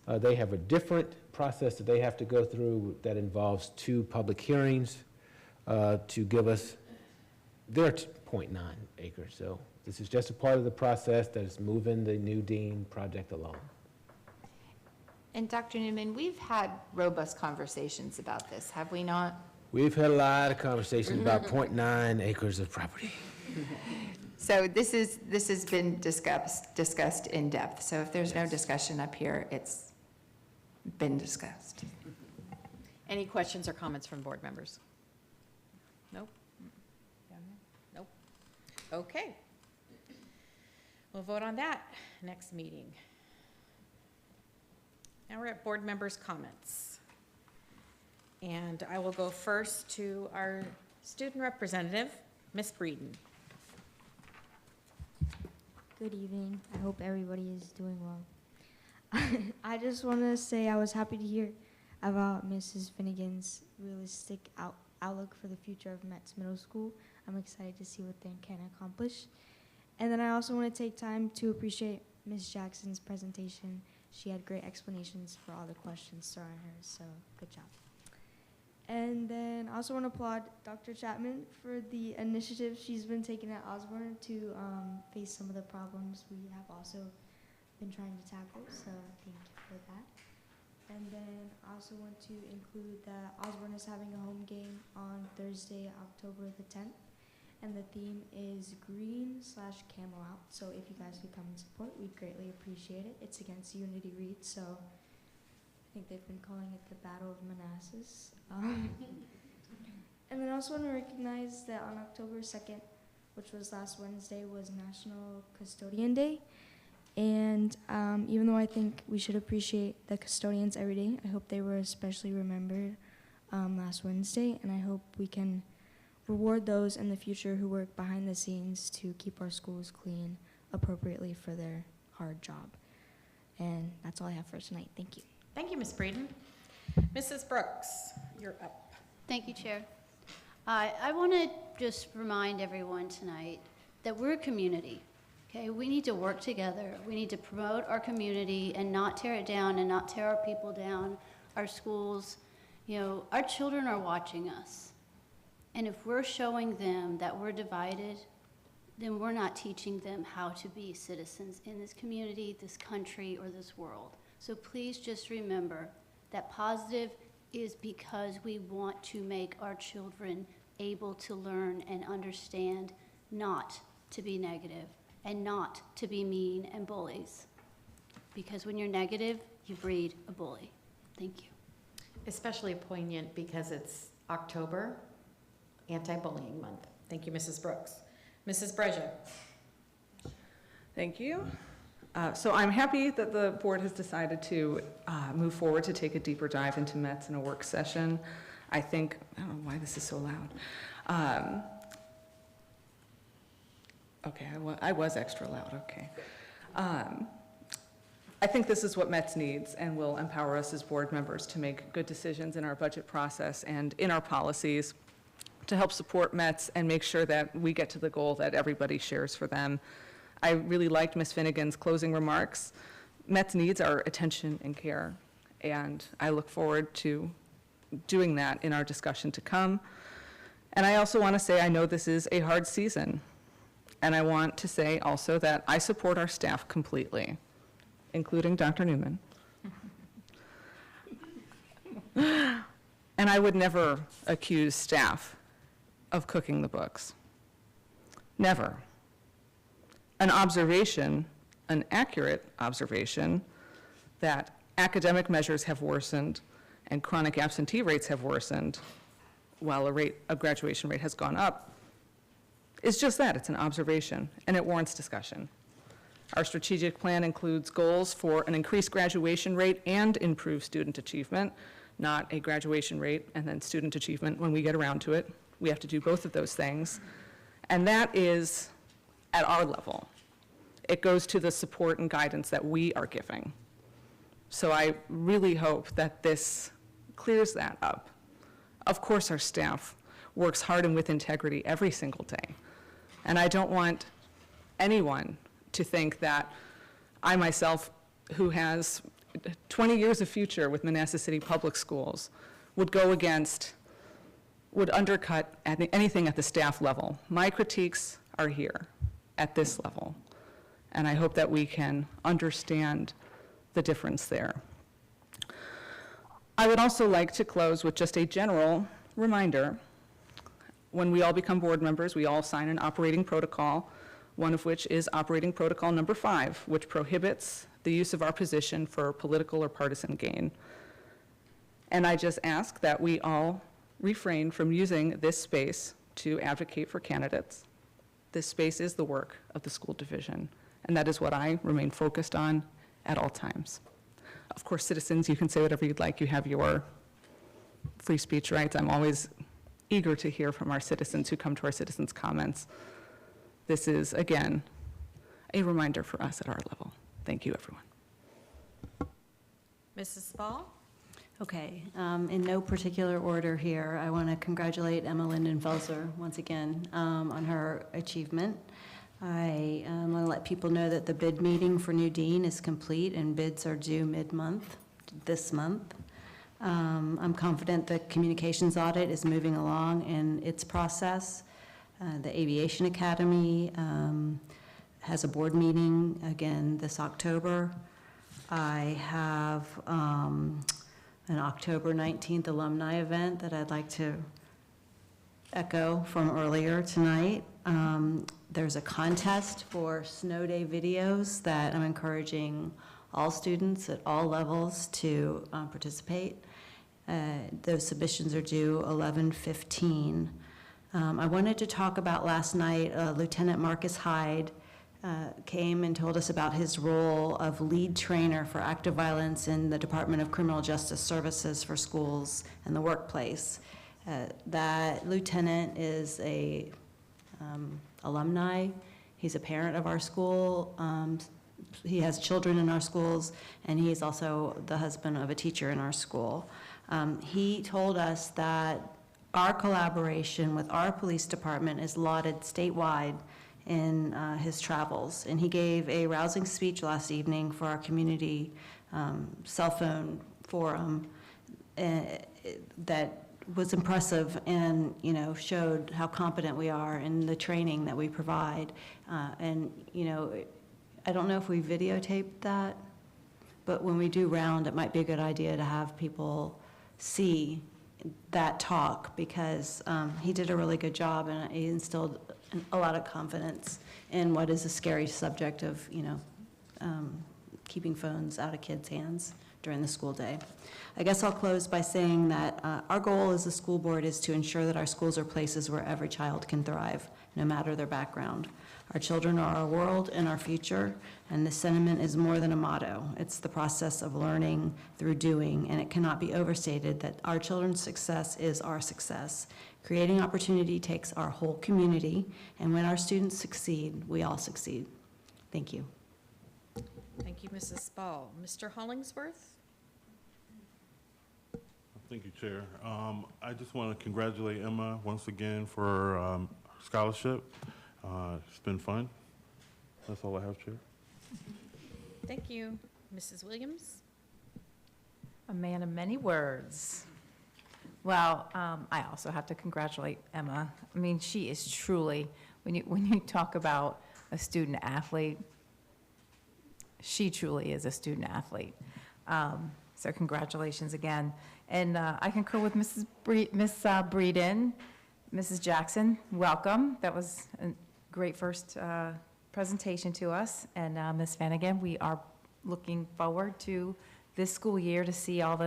they have a different process that they have to go through that involves 2 public hearings to give us their 0.9 acres. So this is just a part of the process that is moving the new dean project along.
And Dr. Newman, we've had robust conversations about this, have we not?
We've had a lot of conversations about 0.9 acres of property.
So this has been discussed in depth. So if there's no discussion up here, it's been discussed.
Any questions or comments from board members? Nope. Nope. Okay. We'll vote on that next meeting. Now we're at board members' comments. And I will go first to our student representative, Ms. Breeden.
Good evening. I hope everybody is doing well. I just want to say I was happy to hear about Mrs. Finnegan's realistic outlook for the future of Metz Middle School. I'm excited to see what they can accomplish. And then I also want to take time to appreciate Ms. Jackson's presentation. She had great explanations for all the questions thrown at her, so good job. And then I also want to applaud Dr. Chapman for the initiative she's been taking at Osborne to face some of the problems we have also been trying to tackle, so thank you for that. And then I also want to include that Osborne is having a home game on Thursday, October the 10th, and the theme is green/camo out, so if you guys could come and support, we'd greatly appreciate it. It's against Unity Reed, so I think they've been calling it the Battle of Manassas. And then I also want to recognize that on October 2nd, which was last Wednesday, was National Custodian Day. And even though I think we should appreciate the custodians every day, I hope they were especially remembered last Wednesday, and I hope we can reward those in the future who work behind the scenes to keep our schools clean appropriately for their hard job. And that's all I have for tonight. Thank you.
Thank you, Ms. Breeden. Mrs. Brooks, you're up.
Thank you, Chair. I want to just remind everyone tonight that we're a community, okay? We need to work together. We need to promote our community and not tear it down and not tear our people down, our schools. You know, our children are watching us. And if we're showing them that we're divided, then we're not teaching them how to be citizens in this community, this country, or this world. So please just remember that positive is because we want to make our children able to learn and understand not to be negative and not to be mean and bullies. Because when you're negative, you breed a bully. Thank you.
Especially poignant because it's October, Anti-Bullying Month. Thank you, Mrs. Brooks. Mrs. Breja.
Thank you. So I'm happy that the board has decided to move forward to take a deeper dive into METS in a work session. I don't know why this is so loud. Okay, I was extra loud, okay. I think this is what METS needs and will empower us as board members to make good decisions in our budget process and in our policies to help support METS and make sure that we get to the goal that everybody shares for them. I really liked Ms. Finnegan's closing remarks. METS needs our attention and care, and I look forward to doing that in our discussion to come. And I also want to say I know this is a hard season, and I want to say also that I support our staff completely, including Dr. Newman. And I would never accuse staff of cooking the books. Never. An observation, an accurate observation, that academic measures have worsened and chronic absentee rates have worsened while a graduation rate has gone up is just that. It's an observation, and it warrants discussion. Our strategic plan includes goals for an increased graduation rate and improved student achievement, not a graduation rate and then student achievement when we get around to it. We have to do both of those things. And that is at our level. It goes to the support and guidance that we are giving. So I really hope that this clears that up. Of course, our staff works hard and with integrity every single day. And I don't want anyone to think that I myself, who has 20 years of future with Manassas City Public Schools, would undercut anything at the staff level. My critiques are here at this level. And I hope that we can understand the difference there. I would also like to close with just a general reminder. When we all become board members, we all sign an operating protocol, one of which is operating protocol number 5, which prohibits the use of our position for political or partisan gain. And I just ask that we all refrain from using this space to advocate for candidates. This space is the work of the school division, and that is what I remain focused on at all times. Of course, citizens, you can say whatever you'd like. You have your free speech rights. I'm always eager to hear from our citizens who come to our citizens' comments. This is, again, a reminder for us at our level. Thank you, everyone.
Mrs. Spall?
Okay, in no particular order here, I want to congratulate Emma Linden-Felser once again on her achievement. I want to let people know that the bid meeting for new dean is complete and bids are due mid-month, this month. I'm confident the communications audit is moving along in its process. The Aviation Academy has a board meeting again this October. I have an October 19th alumni event that I'd like to echo from earlier tonight. There's a contest for snow day videos that I'm encouraging all students at all levels to participate. Those submissions are due 11/15. I wanted to talk about last night, Lieutenant Marcus Hyde came and told us about his role of lead trainer for active violence in the Department of Criminal Justice Services for schools and the workplace. That lieutenant is a alumni. He's a parent of our school. He has children in our schools, and he is also the husband of a teacher in our school. He told us that our collaboration with our police department is lauded statewide in his travels. And he gave a rousing speech last evening for our community cell phone forum that was impressive and, you know, showed how competent we are in the training that we provide. And, you know, I don't know if we videotaped that, but when we do round, it might be a good idea to have people see that talk, because he did a really good job, and he instilled a lot of confidence in what is a scary subject of, you know, keeping phones out of kids' hands during the school day. I guess I'll close by saying that our goal as a school board is to ensure that our schools are places where every child can thrive, no matter their background. Our children are our world and our future, and this sentiment is more than a motto. It's the process of learning through doing, and it cannot be overstated that our children's success is our success. Creating opportunity takes our whole community, and when our students succeed, we all succeed. Thank you.
Thank you, Mrs. Spall. Mr. Hollingsworth?
Thank you, Chair. I just want to congratulate Emma once again for her scholarship. It's been fun. That's all I have, Chair.
Thank you. Mrs. Williams?
A man of many words. Well, I also have to congratulate Emma. I mean, she is truly, when you talk about a student athlete, she truly is a student athlete. So congratulations again. And I concur with Miss Breeden. Mrs. Jackson, welcome. That was a great first presentation to us. And Ms. Flanagan, we are looking forward to this school year to see all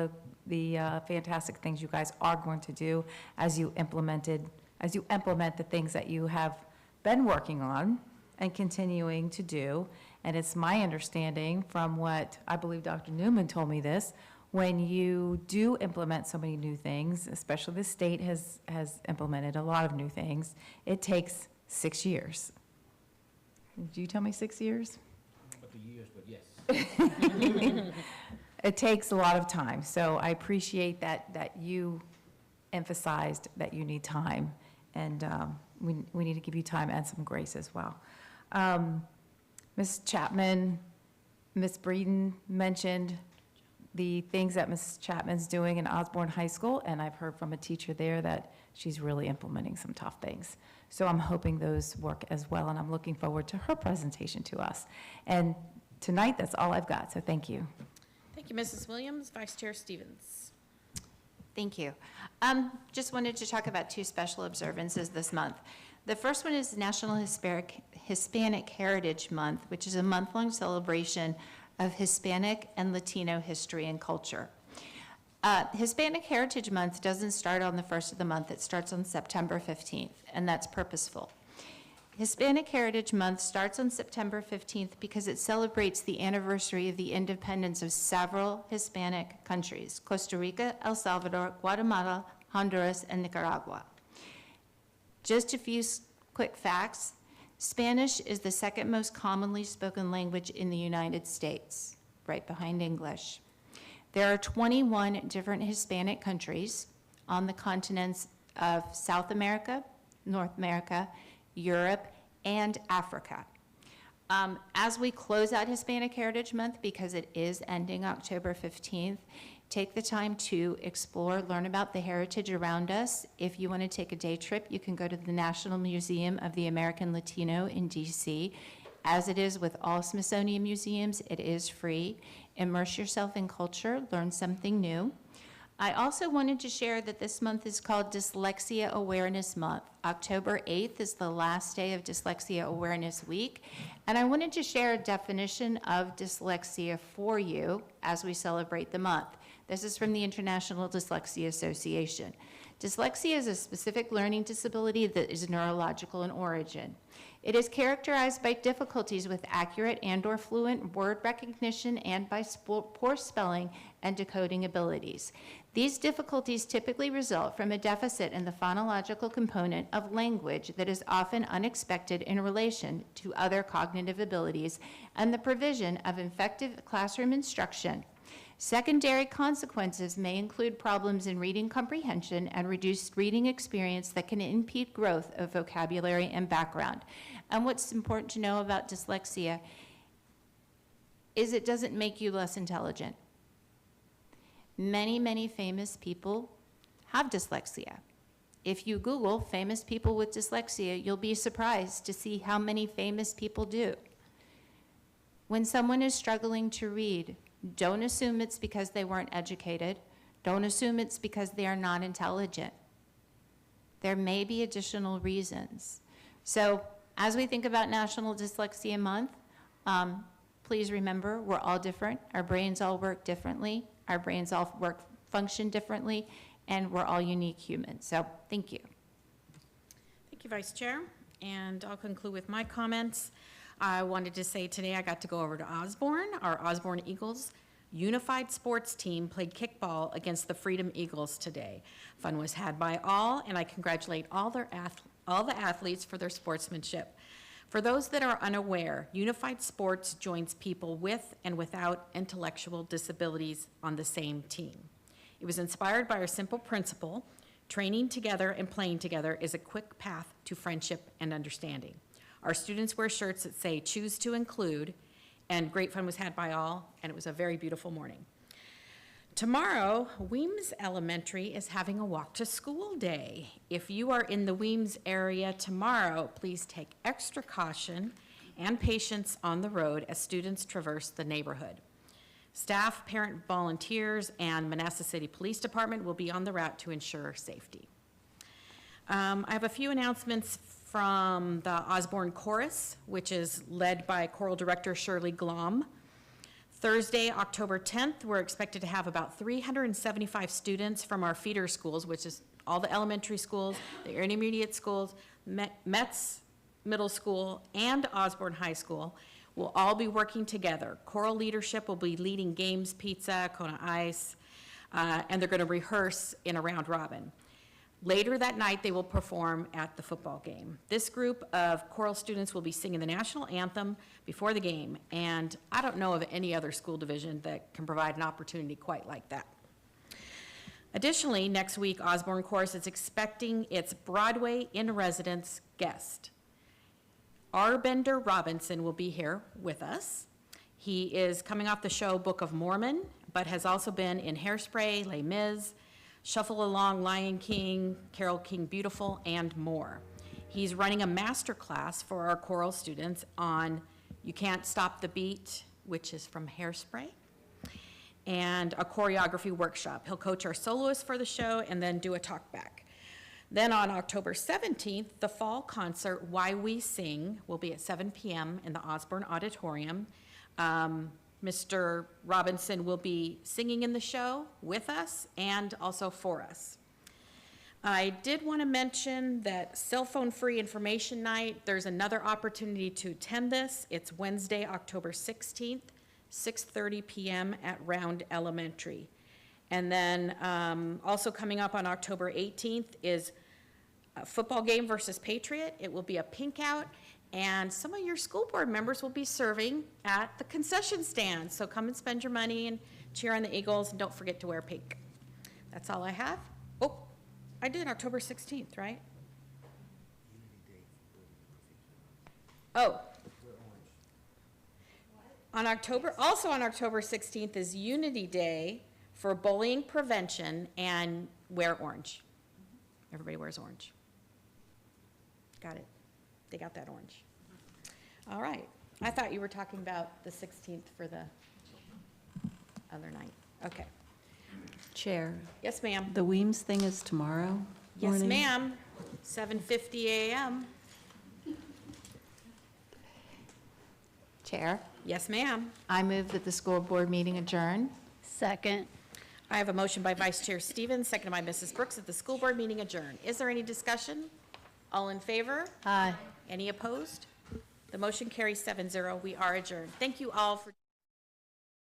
the fantastic things you guys are going to do as you implement the things that you have been working on and continuing to do. And it's my understanding from what I believe Dr. Newman told me this, when you do implement so many new things, especially the state has implemented a lot of new things, it takes 6 years. Did you tell me 6 years?
But the years, but yes.
It takes a lot of time, so I appreciate that you emphasized that you need time, and we need to give you time and some grace as well. Ms. Chapman, Ms. Breeden mentioned the things that Ms. Chapman's doing in Osborne High School, and I've heard from a teacher there that she's really implementing some tough things. So I'm hoping those work as well, and I'm looking forward to her presentation to us. And tonight, that's all I've got, so thank you.
Thank you, Mrs. Williams. Vice Chair Stevens.
Thank you. Just wanted to talk about two special observances this month. The first one is National Hispanic Heritage Month, which is a month-long celebration of Hispanic and Latino history and culture. Hispanic Heritage Month doesn't start on the first of the month, it starts on September 15th, and that's purposeful. Hispanic Heritage Month starts on September 15th because it celebrates the anniversary of the independence of several Hispanic countries: Costa Rica, El Salvador, Guatemala, Honduras, and Nicaragua. Just a few quick facts. Spanish is the second most commonly spoken language in the United States, right behind English. There are 21 different Hispanic countries on the continents of South America, North America, Europe, and Africa. As we close out Hispanic Heritage Month, because it is ending October 15th, take the time to explore, learn about the heritage around us. If you want to take a day trip, you can go to the National Museum of the American Latino in DC. As it is with all Smithsonian museums, it is free. Immerse yourself in culture, learn something new. I also wanted to share that this month is called Dyslexia Awareness Month. October 8th is the last day of Dyslexia Awareness Week, and I wanted to share a definition of dyslexia for you as we celebrate the month. This is from the International Dyslexia Association. Dyslexia is a specific learning disability that is neurological in origin. It is characterized by difficulties with accurate and/or fluent word recognition and by poor spelling and decoding abilities. These difficulties typically result from a deficit in the phonological component of language that is often unexpected in relation to other cognitive abilities and the provision of effective classroom instruction. Secondary consequences may include problems in reading comprehension and reduced reading experience that can impede growth of vocabulary and background. And what's important to know about dyslexia is it doesn't make you less intelligent. Many, many famous people have dyslexia. If you Google famous people with dyslexia, you'll be surprised to see how many famous people do. When someone is struggling to read, don't assume it's because they weren't educated. Don't assume it's because they are not intelligent. There may be additional reasons. So as we think about National Dyslexia Month, please remember we're all different. Our brains all work differently. Our brains all function differently, and we're all unique humans. So thank you.
Thank you, Vice Chair. And I'll conclude with my comments. I wanted to say today I got to go over to Osborne. Our Osborne Eagles unified sports team played kickball against the Freedom Eagles today. Fun was had by all, and I congratulate all the athletes for their sportsmanship. For those that are unaware, unified sports joins people with and without intellectual disabilities on the same team. It was inspired by our simple principle: training together and playing together is a quick path to friendship and understanding. Our students wear shirts that say "Choose to Include," and great fun was had by all, and it was a very beautiful morning. Tomorrow, Weems Elementary is having a walk to school day. If you are in the Weems area tomorrow, please take extra caution and patience on the road as students traverse the neighborhood. Staff, parent volunteers, and Manassas City Police Department will be on the route to ensure safety. I have a few announcements from the Osborne Chorus, which is led by choral director Shirley Glom. Thursday, October 10th, we're expected to have about 375 students from our feeder schools, which is all the elementary schools, the intermediate schools, Metz Middle School, and Osborne High School will all be working together. Choral leadership will be leading games, pizza, Kona Ice, and they're going to rehearse in a round robin. Later that night, they will perform at the football game. This group of choral students will be singing the national anthem before the game, and I don't know of any other school division that can provide an opportunity quite like that. Additionally, next week, Osborne Chorus is expecting its Broadway in Residence guest. R. Bender Robinson will be here with us. He is coming off the show Book of Mormon, but has also been in Hairspray, Les Mis, Shuffle Along, Lion King, Carole King Beautiful, and more. He's running a master class for our choral students on You Can't Stop the Beat, which is from Hairspray, and a choreography workshop. He'll coach our soloists for the show and then do a talk back. Then on October 17th, the fall concert, Why We Sing, will be at 7 p.m. in the Osborne Auditorium. Mr. Robinson will be singing in the show with us and also for us. I did want to mention that cell phone free information night, there's another opportunity to attend this. It's Wednesday, October 16th, 6:30 p.m. at Round Elementary. And then also coming up on October 18th is a football game versus Patriot. It will be a pink out. And some of your school board members will be serving at the concession stand. So come and spend your money and cheer on the Eagles, and don't forget to wear pink. That's all I have. Oh, I did October 16th, right? Oh. Also on October 16th is Unity Day for bullying prevention, and wear orange. Everybody wears orange. Got it. They got that orange. All right. I thought you were talking about the 16th for the other night. Okay.
Chair.
Yes, ma'am.
The Weems thing is tomorrow
Yes,
morning?
ma'am. 7:50 a.m.
Chair?
Yes, ma'am.
I move that the school board meeting adjourn.
Second.
I have a motion by Vice Chair Stevens, seconded by Mrs. Brooks, that the school board meeting adjourn. Is there any discussion? All in favor?
Aye.
Any opposed? The motion carries 7-0. We are adjourned. Thank you all for